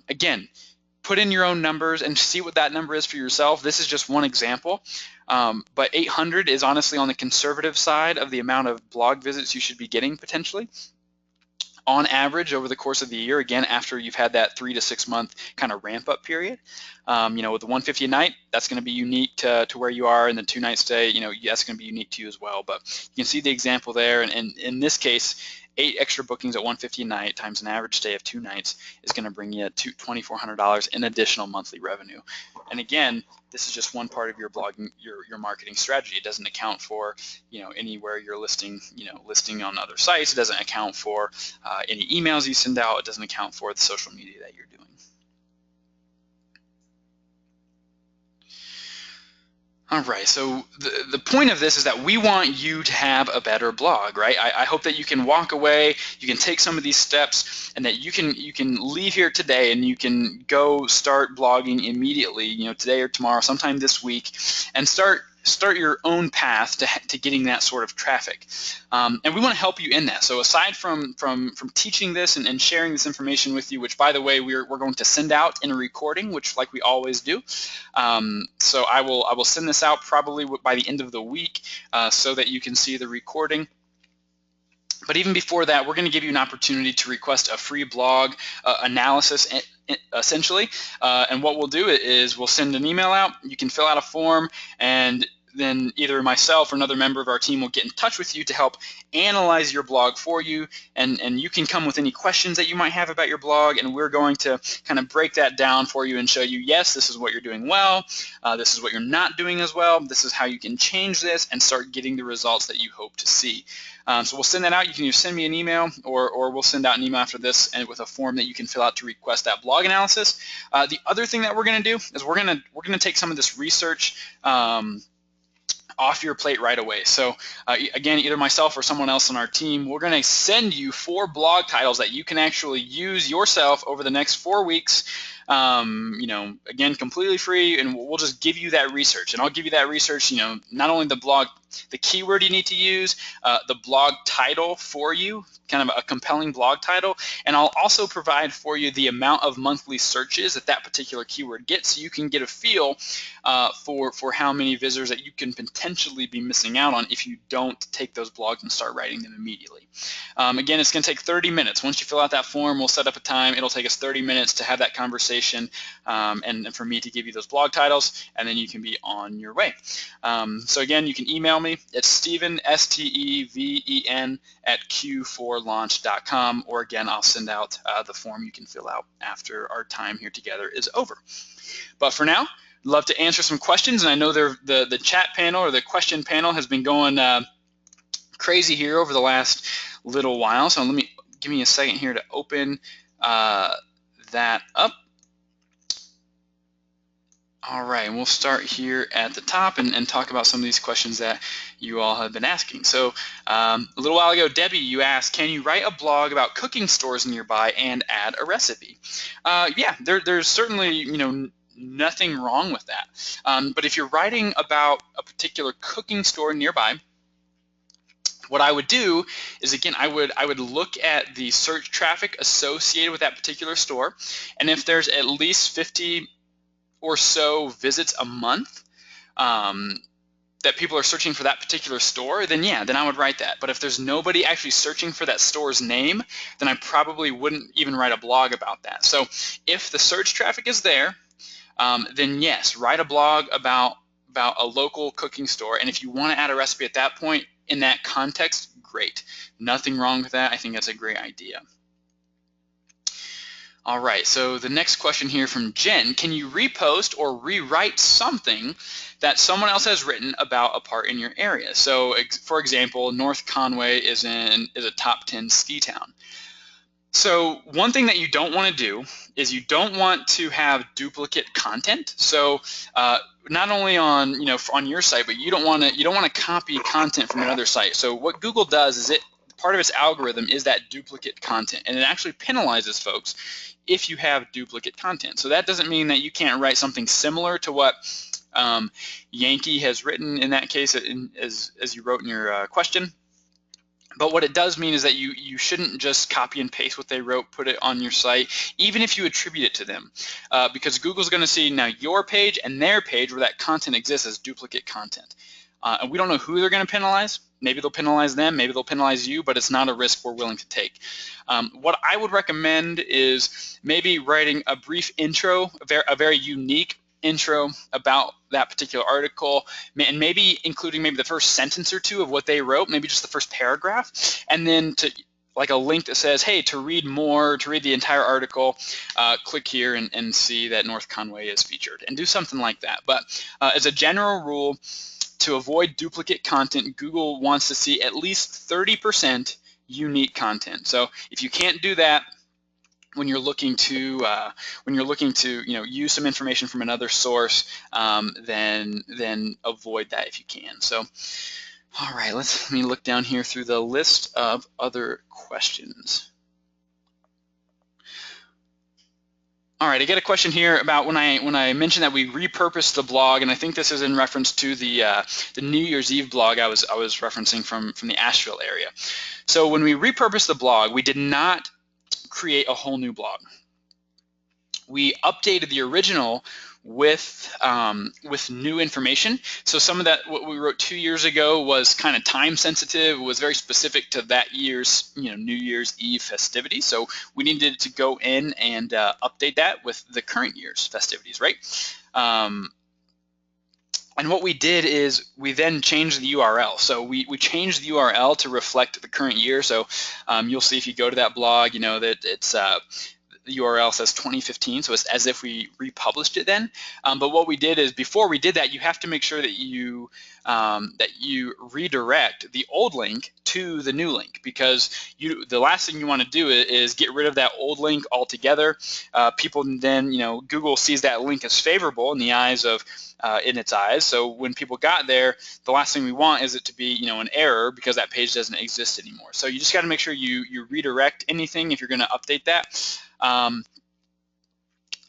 Again, put in your own numbers and see what that number is for yourself. This is just one example, but 800 is honestly on the conservative side of the amount of blog visits you should be getting potentially on average over the course of the year, again, after you've had that 3 to 6 month kind of ramp up period. With the 150 a night, that's going to be unique to where you are, and the 2 night stay, that's going to be unique to you as well. But you can see the example there, and in this case, 8 extra bookings at $150 a night times an average stay of 2 nights is going to bring you to $2,400 in additional monthly revenue. And again, this is just one part of your blogging, your marketing strategy. It doesn't account for anywhere you're listing on other sites. It doesn't account for any emails you send out. It doesn't account for the social media that you're doing. All right, so the point of this is that we want you to have a better blog, right? I hope that you can walk away, you can take some of these steps, and that you can leave here today and you can go start blogging immediately, today or tomorrow, sometime this week, and start your own path to getting that sort of traffic. And we want to help you in that. So aside from teaching this and sharing this information with you, which by the way, we're going to send out in a recording, which like we always do. So I will send this out probably by the end of the week so that you can see the recording. But even before that, we're going to give you an opportunity to request a free blog analysis, essentially. And what we'll do is we'll send an email out. You can fill out a form, and then either myself or another member of our team will get in touch with you to help analyze your blog for you, and you can come with any questions that you might have about your blog, and we're going to kind of break that down for you and show you, yes, this is what you're doing well, this is what you're not doing as well, this is how you can change this and start getting the results that you hope to see. So we'll send that out. You can either send me an email or we'll send out an email after this and with a form that you can fill out to request that blog analysis. The other thing that we're going to do is we're going to take some of this research off your plate right away. So again, either myself or someone else on our team, we're going to send you 4 blog titles that you can actually use yourself over the next 4 weeks. Again, completely free, and we'll just give you that research. And I'll give you that research, not only the blog, the keyword you need to use, the blog title for you, kind of a compelling blog title, and I'll also provide for you the amount of monthly searches that particular keyword gets, so you can get a feel for how many visitors that you can potentially be missing out on if you don't take those blogs and start writing them immediately. Again, it's going to take 30 minutes. Once you fill out that form, we'll set up a time. It'll take us 30 minutes to have that conversation and for me to give you those blog titles, and then you can be on your way. So again, you can email me. It's Steven, S-T-E-V-E-N, at Q4Launch.com, or again, I'll send out the form you can fill out after our time here together is over. But for now, I'd love to answer some questions, and I know the chat panel or the question panel has been going crazy here over the last little while, so give me a second here to open that up. All right, and we'll start here at the top and talk about some of these questions that you all have been asking. So a little while ago, Debbie, you asked, can you write a blog about cooking stores nearby and add a recipe? Yeah, there's certainly nothing wrong with that. But if you're writing about a particular cooking store nearby, what I would do is, again, I would look at the search traffic associated with that particular store, and if there's at least 50 or so visits a month that people are searching for that particular store, then yeah, then I would write that. But if there's nobody actually searching for that store's name, then I probably wouldn't even write a blog about that. So if the search traffic is there, then yes, write a blog about a local cooking store. And if you want to add a recipe at that point in that context, great. Nothing wrong with that. I think that's a great idea. All right, so the next question here from Jen, can you repost or rewrite something that someone else has written about a part in your area? So for example, North Conway is a top 10 ski town. So one thing that you don't want to do is you don't want to have duplicate content. So not only on on your site, but you don't want to copy content from another site. So what Google does is part of its algorithm is that duplicate content, and it actually penalizes folks if you have duplicate content. So that doesn't mean that you can't write something similar to what Yankee has written in that case, as you wrote in your question. But what it does mean is that you shouldn't just copy and paste what they wrote, put it on your site, even if you attribute it to them, because Google's going to see now your page and their page where that content exists as duplicate content. And we don't know who they're going to penalize. Maybe they'll penalize them, maybe they'll penalize you, but it's not a risk we're willing to take. What I would recommend is maybe writing a brief intro, a very unique intro about that particular article, and maybe including maybe the first sentence or two of what they wrote, maybe just the first paragraph, and then like a link that says, hey, to read more, to read the entire article, click here and see that North Conway is featured, and do something like that. But as a general rule, to avoid duplicate content, Google wants to see at least 30% unique content. So if you can't do that, when you're looking to use some information from another source, then avoid that if you can. So, all right, let me look down here through the list of other questions. All right, I get a question here about when I mentioned that we repurposed the blog, and I think this is in reference to the New Year's Eve blog I was referencing from the Asheville area. So when we repurposed the blog, we did not create a whole new blog. We updated the original with new information. So some of that, what we wrote 2 years ago, was kind of time sensitive. It was very specific to that year's New Year's Eve festivities. So we needed to go in and update that with the current year's festivities, right? And what we did is we then changed the URL. So we changed the URL to reflect the current year. So you'll see if you go to that blog, that it's the URL says 2015, so it's as if we republished it then. But what we did is, before we did that, you have to make sure that you redirect the old link to the new link, because the last thing you want to do is get rid of that old link altogether. People then, Google sees that link as favorable in the eyes of in its eyes. So when people got there, the last thing we want is it to be, an error because that page doesn't exist anymore. So you just got to make sure you redirect anything if you're going to update that.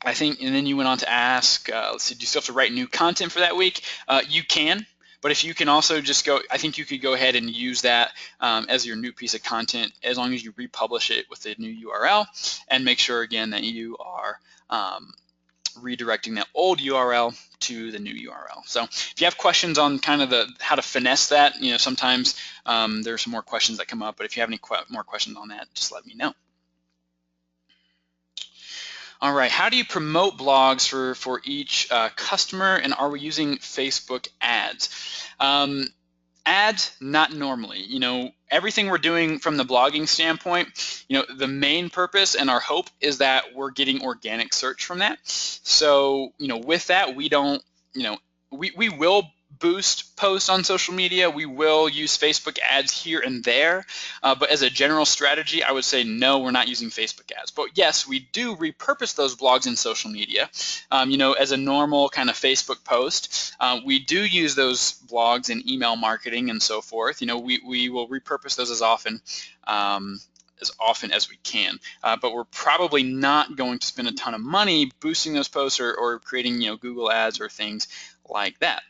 I think, and then you went on to ask, let's see, do you still have to write new content for that week? You can, but if you can also just go, I think you could go ahead and use that as your new piece of content, as long as you republish it with the new URL, and make sure again that you are redirecting that old URL to the new URL. So if you have questions on kind of how to finesse that, sometimes there's some more questions that come up, but if you have any more questions on that, just let me know. All right, how do you promote blogs for each customer, and are we using Facebook ads? Ads, not normally. Everything we're doing from the blogging standpoint, the main purpose and our hope is that we're getting organic search from that. So, with that, we don't, we will boost posts on social media. We will use Facebook ads here and there, but as a general strategy, I would say no, we're not using Facebook ads. But yes, we do repurpose those blogs in social media. As a normal kind of Facebook post, we do use those blogs in email marketing and so forth. We will repurpose those as often as we can, but we're probably not going to spend a ton of money boosting those posts or creating Google ads or things like that.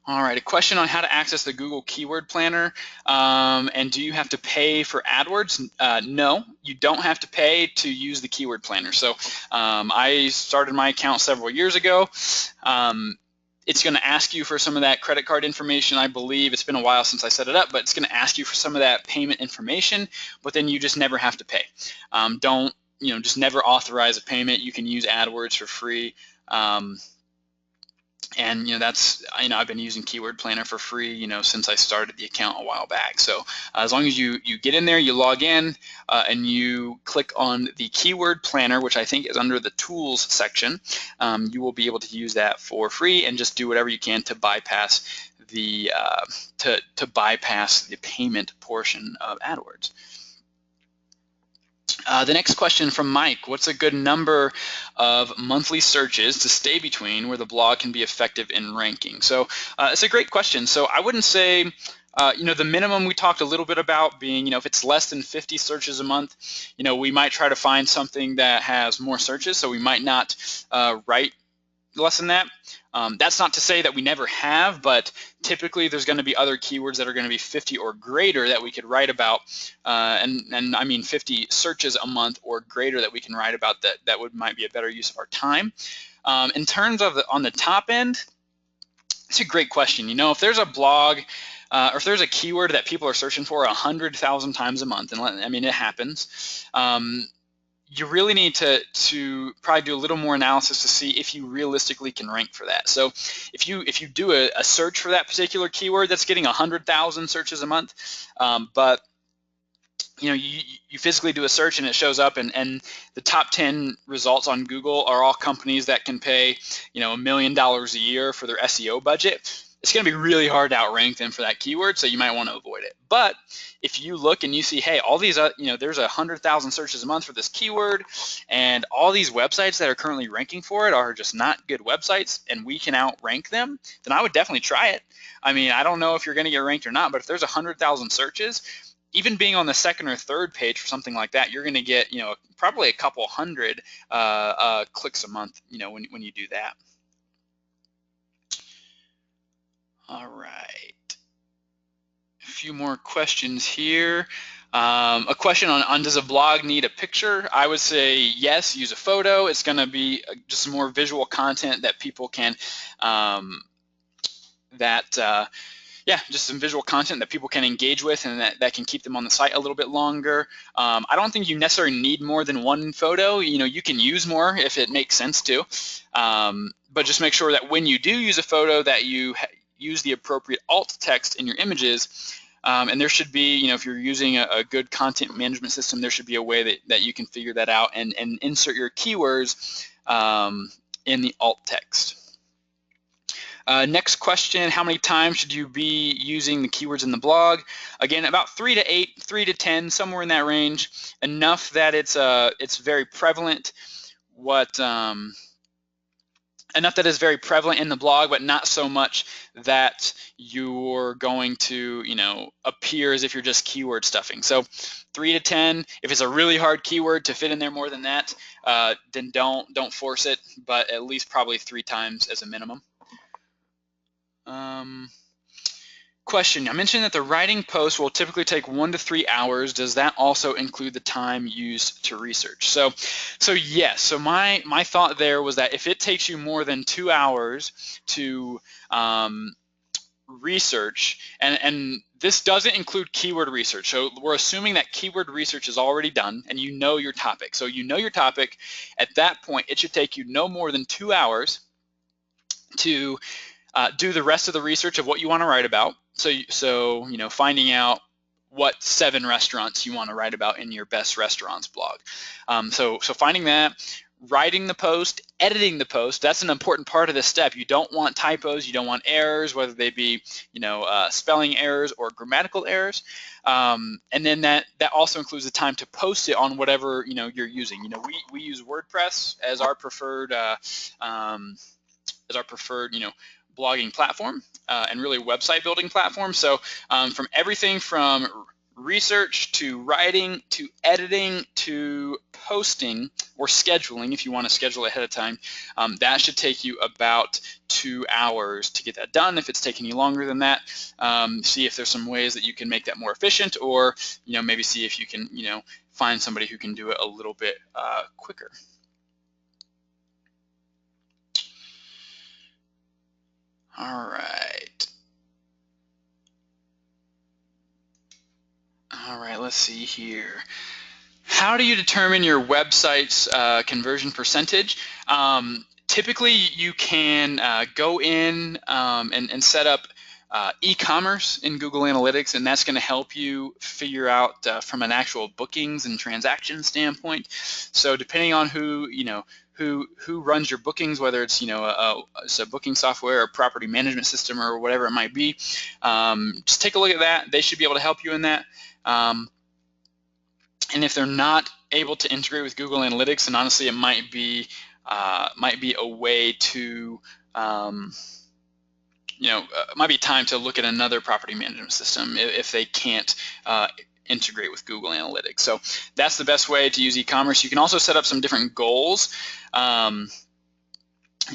All right, a question on how to access the Google Keyword Planner, and do you have to pay for AdWords? No, you don't have to pay to use the Keyword Planner. So I started my account several years ago. It's going to ask you for some of that credit card information. I believe it's been a while since I set it up, but it's going to ask you for some of that payment information, but then you just never have to pay. Just never authorize a payment. You can use AdWords for free. And that's, I've been using Keyword Planner for free, since I started the account a while back. So as long as you get in there, you log in, and you click on the Keyword Planner, which I think is under the Tools section, you will be able to use that for free and just do whatever you can to bypass the bypass the payment portion of AdWords. The next question from Mike, what's a good number of monthly searches to stay between where the blog can be effective in ranking? So it's a great question. So I wouldn't say, the minimum we talked a little bit about being, if it's less than 50 searches a month, we might try to find something that has more searches. So we might not write less than that. That's not to say that we never have, but typically there's going to be other keywords that are going to be 50 or greater that we could write about, and I mean 50 searches a month or greater that we can write about that might be a better use of our time. In terms of on the top end, it's a great question. If there's a blog or if there's a keyword that people are searching for 100,000 times a month, and it happens, you really need to probably do a little more analysis to see if you realistically can rank for that. So if you do a search for that particular keyword that's getting 100,000 searches a month, but you physically do a search and it shows up, and the top 10 results on Google are all companies that can pay $1 million a year for their SEO budget, it's going to be really hard to outrank them for that keyword, so you might want to avoid it. But if you look and you see, hey, all these, there's 100,000 searches a month for this keyword, and all these websites that are currently ranking for it are just not good websites, and we can outrank them, then I would definitely try it. I don't know if you're going to get ranked or not, but if there's 100,000 searches, even being on the second or third page for something like that, you're going to get, probably a couple hundred clicks a month, when you do that. All right, a few more questions here. A question on does a blog need a picture? I would say yes, use a photo. It's going to be just some more visual content that people can, just some visual content that people can engage with, and that can keep them on the site a little bit longer. I don't think you necessarily need more than one photo. You can use more if it makes sense to, but just make sure that when you do use a photo that you use the appropriate alt text in your images, and there should be, if you're using a good content management system, there should be a way that you can figure that out and insert your keywords in the alt text. Next question, how many times should you be using the keywords in the blog? Again, about 3 to 8, 3 to 10, somewhere in that range, enough that it's very prevalent. Enough that is very prevalent in the blog, but not so much that you're going to, appear as if you're just keyword stuffing. So 3 to 10. If it's a really hard keyword to fit in there more than that, then don't force it. But at least probably 3 times as a minimum. Question, I mentioned that the writing post will typically take 1 to 3 hours. Does that also include the time used to research? So yes. So my thought there was that if it takes you more than 2 hours to research, and this doesn't include keyword research. So we're assuming that keyword research is already done and you know your topic. So you know your topic. At that point, it should take you no more than 2 hours to do the rest of the research of what you want to write about. So finding out what 7 restaurants you want to write about in your best restaurants blog. So finding that, writing the post, editing the post. That's an important part of this step. You don't want typos, you don't want errors, whether they be spelling errors or grammatical errors. And then that also includes the time to post it on whatever you're using. We use WordPress as our preferred blogging platform and really website building platform. So from everything from research to writing to editing to posting or scheduling, if you want to schedule ahead of time, that should take you about 2 hours to get that done. If it's taking you longer than that, see if there's some ways that you can make that more efficient, or maybe see if you can find somebody who can do it a little bit quicker. All right, let's see here. How do you determine your website's conversion percentage? Typically, you can go in and set up e-commerce in Google Analytics, and that's going to help you figure out from an actual bookings and transaction standpoint. So depending on who runs your bookings, whether it's it's a booking software or property management system or whatever it might be, just take a look at that. They should be able to help you in that. And if they're not able to integrate with Google Analytics, then honestly it might be a way to it might be time to look at another property management system if they can't integrate with Google Analytics. So that's the best way to use e-commerce. You can also set up some different goals.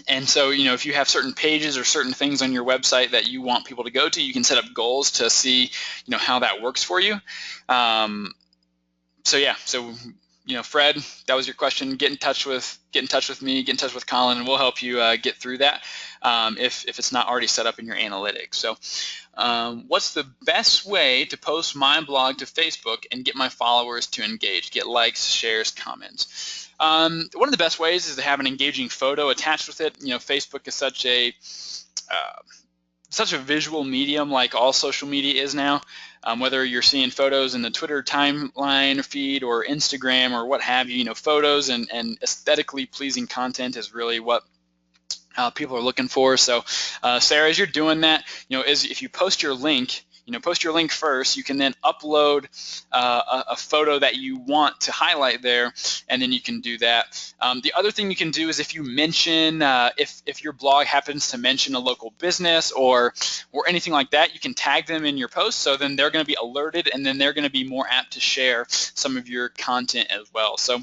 And so, if you have certain pages or certain things on your website that you want people to go to, you can set up goals to see, how that works for you. Fred, that was your question. Get in touch with me, get in touch with Colin, and we'll help you get through that if it's not already set up in your analytics. So what's the best way to post my blog to Facebook and get my followers to engage, get likes, shares, comments? One of the best ways is to have an engaging photo attached with it. Facebook is such a visual medium, like all social media is now. Whether you're seeing photos in the Twitter timeline feed or Instagram or what have you, photos and aesthetically pleasing content is really what people are looking for. So Sarah, as you're doing that, if you post your link, post your link first, you can then upload a photo that you want to highlight there, and then you can do that. The other thing you can do is if you mention, if your blog happens to mention a local business or anything like that, you can tag them in your post, so then they're going to be alerted, and then they're going to be more apt to share some of your content as well. So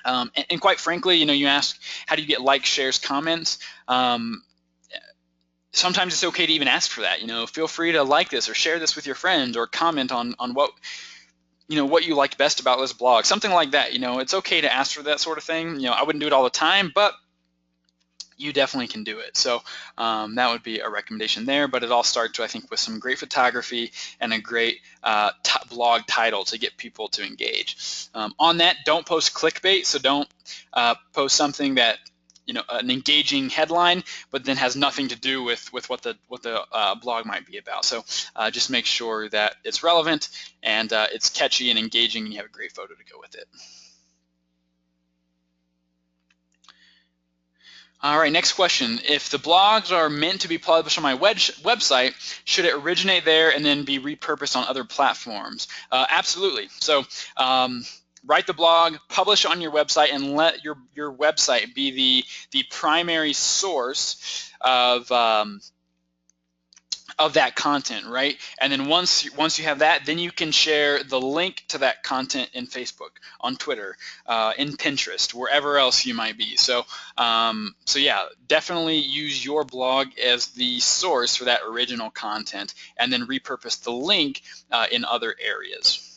and quite frankly, you ask, how do you get likes, shares, comments? Sometimes it's okay to even ask for that. Feel free to like this or share this with your friends or comment on what what you liked best about this blog, something like that. It's okay to ask for that sort of thing. I wouldn't do it all the time, but you definitely can do it. So that would be a recommendation there, but it all starts, I think, with some great photography and a great blog title to get people to engage. On that, don't post clickbait, so don't post something that an engaging headline, but then has nothing to do with what the blog might be about. So just make sure that it's relevant and it's catchy and engaging, and you have a great photo to go with it. All right, next question. If the blogs are meant to be published on my website, should it originate there and then be repurposed on other platforms? Absolutely. So write the blog, publish on your website, and let your website be the primary source of that content, right? And then once you have that, then you can share the link to that content in Facebook, on Twitter, in Pinterest, wherever else you might be. So yeah, definitely use your blog as the source for that original content, and then repurpose the link in other areas.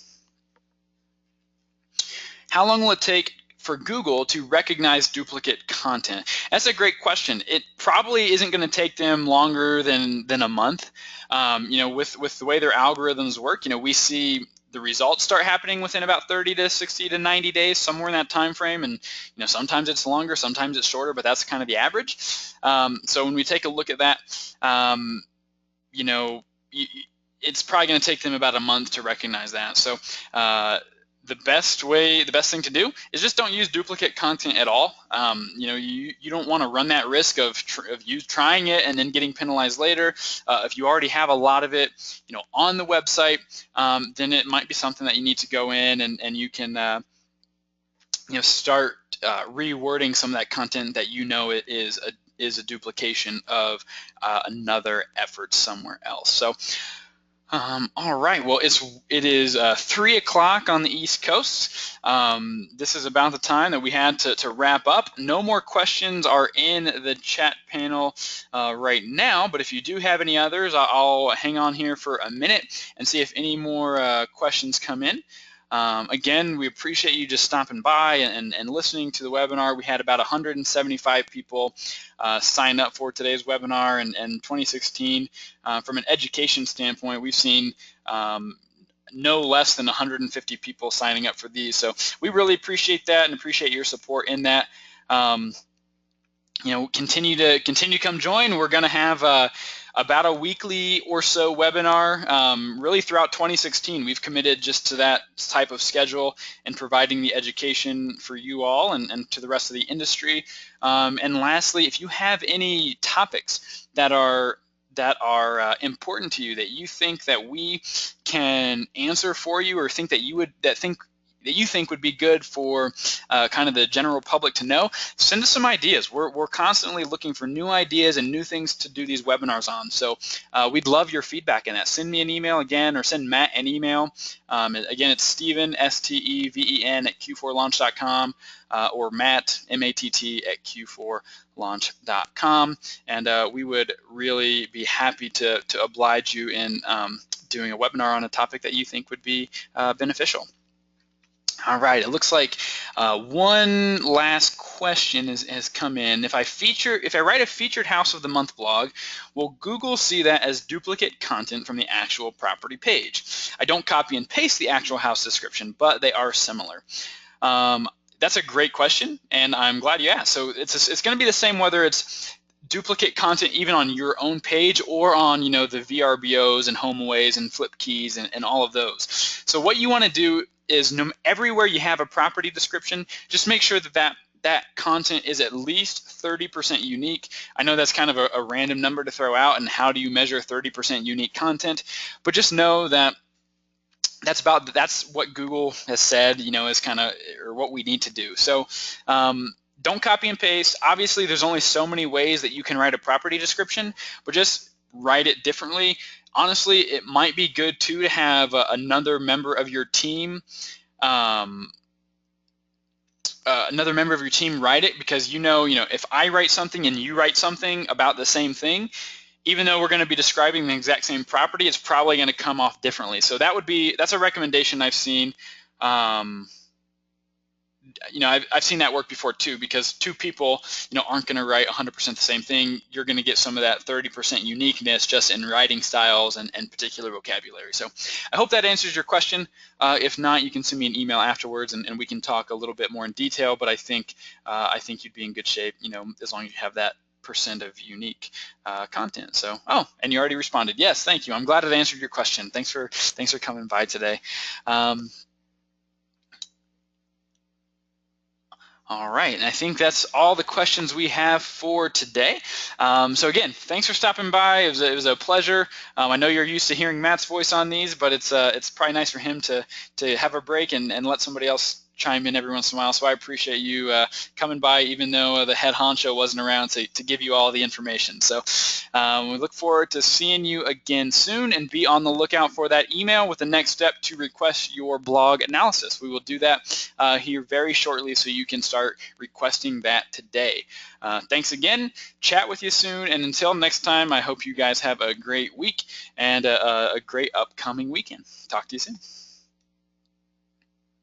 How long will it take for Google to recognize duplicate content? That's a great question. It probably isn't going to take them longer than a month. With the way their algorithms work, we see the results start happening within about 30 to 60 to 90 days, somewhere in that time frame. And sometimes it's longer, sometimes it's shorter, but that's kind of the average. So when we take a look at that, it's probably going to take them about a month to recognize that. So the best thing to do is just don't use duplicate content at all. You don't want to run that risk of you trying it and then getting penalized later. If you already have a lot of it, on the website, then it might be something that you need to go in and you can, start rewording some of that content that is a duplication of another effort somewhere else. So. All right, well, it is 3 o'clock on the East Coast. This is about the time that we had to wrap up. No more questions are in the chat panel right now, but if you do have any others, I'll hang on here for a minute and see if any more questions come in. Again, we appreciate you just stopping by and listening to the webinar. We had about 175 people sign up for today's webinar, and 2016, from an education standpoint, we've seen no less than 150 people signing up for these. So we really appreciate that and appreciate your support in that. Continue to come join. We're going to have about a weekly or so webinar, really throughout 2016. We've committed just to that type of schedule and providing the education for you all and to the rest of the industry. And lastly, if you have any topics that are important to you that you think that we can answer for you, or think that you think would be good for kind of the general public to know, send us some ideas. We're constantly looking for new ideas and new things to do these webinars on. So we'd love your feedback in that. Send me an email again, or send Matt an email. Again, it's Steven, STEVEN, at Q4Launch.com, or Matt, MATT, at Q4Launch.com. And we would really be happy to oblige you in doing a webinar on a topic that you think would be beneficial. All right, it looks like one last question has come in. If I write a featured house of the month blog, will Google see that as duplicate content from the actual property page? I don't copy and paste the actual house description, but they are similar. That's a great question, and I'm glad you asked. So it's going to be the same whether it's duplicate content even on your own page or on the VRBOs and HomeAways and Flip Keys and all of those. So what you want to do is everywhere you have a property description, just make sure that content is at least 30% unique. I know that's kind of a random number to throw out, and how do you measure 30% unique content? But just know that that's what Google has said, is kind of, or what we need to do. So don't copy and paste. Obviously, there's only so many ways that you can write a property description, but just write it differently. Honestly, it might be good too to have another member of your team write it, because if I write something and you write something about the same thing, even though we're going to be describing the exact same property, it's probably going to come off differently. So that's a recommendation I've seen. I've seen that work before too, because two people, aren't going to write 100% the same thing. You're going to get some of that 30% uniqueness just in writing styles and particular vocabulary. So I hope that answers your question. If not, you can send me an email afterwards and we can talk a little bit more in detail. But I think you'd be in good shape, as long as you have that % of unique content. So, and you already responded. Yes, thank you. I'm glad it answered your question. Thanks for coming by today. All right, and I think that's all the questions we have for today. So again, thanks for stopping by. It was a pleasure. I know you're used to hearing Matt's voice on these, but it's probably nice for him to have a break and let somebody else chime in every once in a while. So I appreciate you coming by, even though the head honcho wasn't around to give you all the information. So we look forward to seeing you again soon, and be on the lookout for that email with the next step to request your blog analysis. We will do that here very shortly, so you can start requesting that today. Thanks again. Chat with you soon, and until next time, I hope you guys have a great week and a great upcoming weekend. Talk to you soon.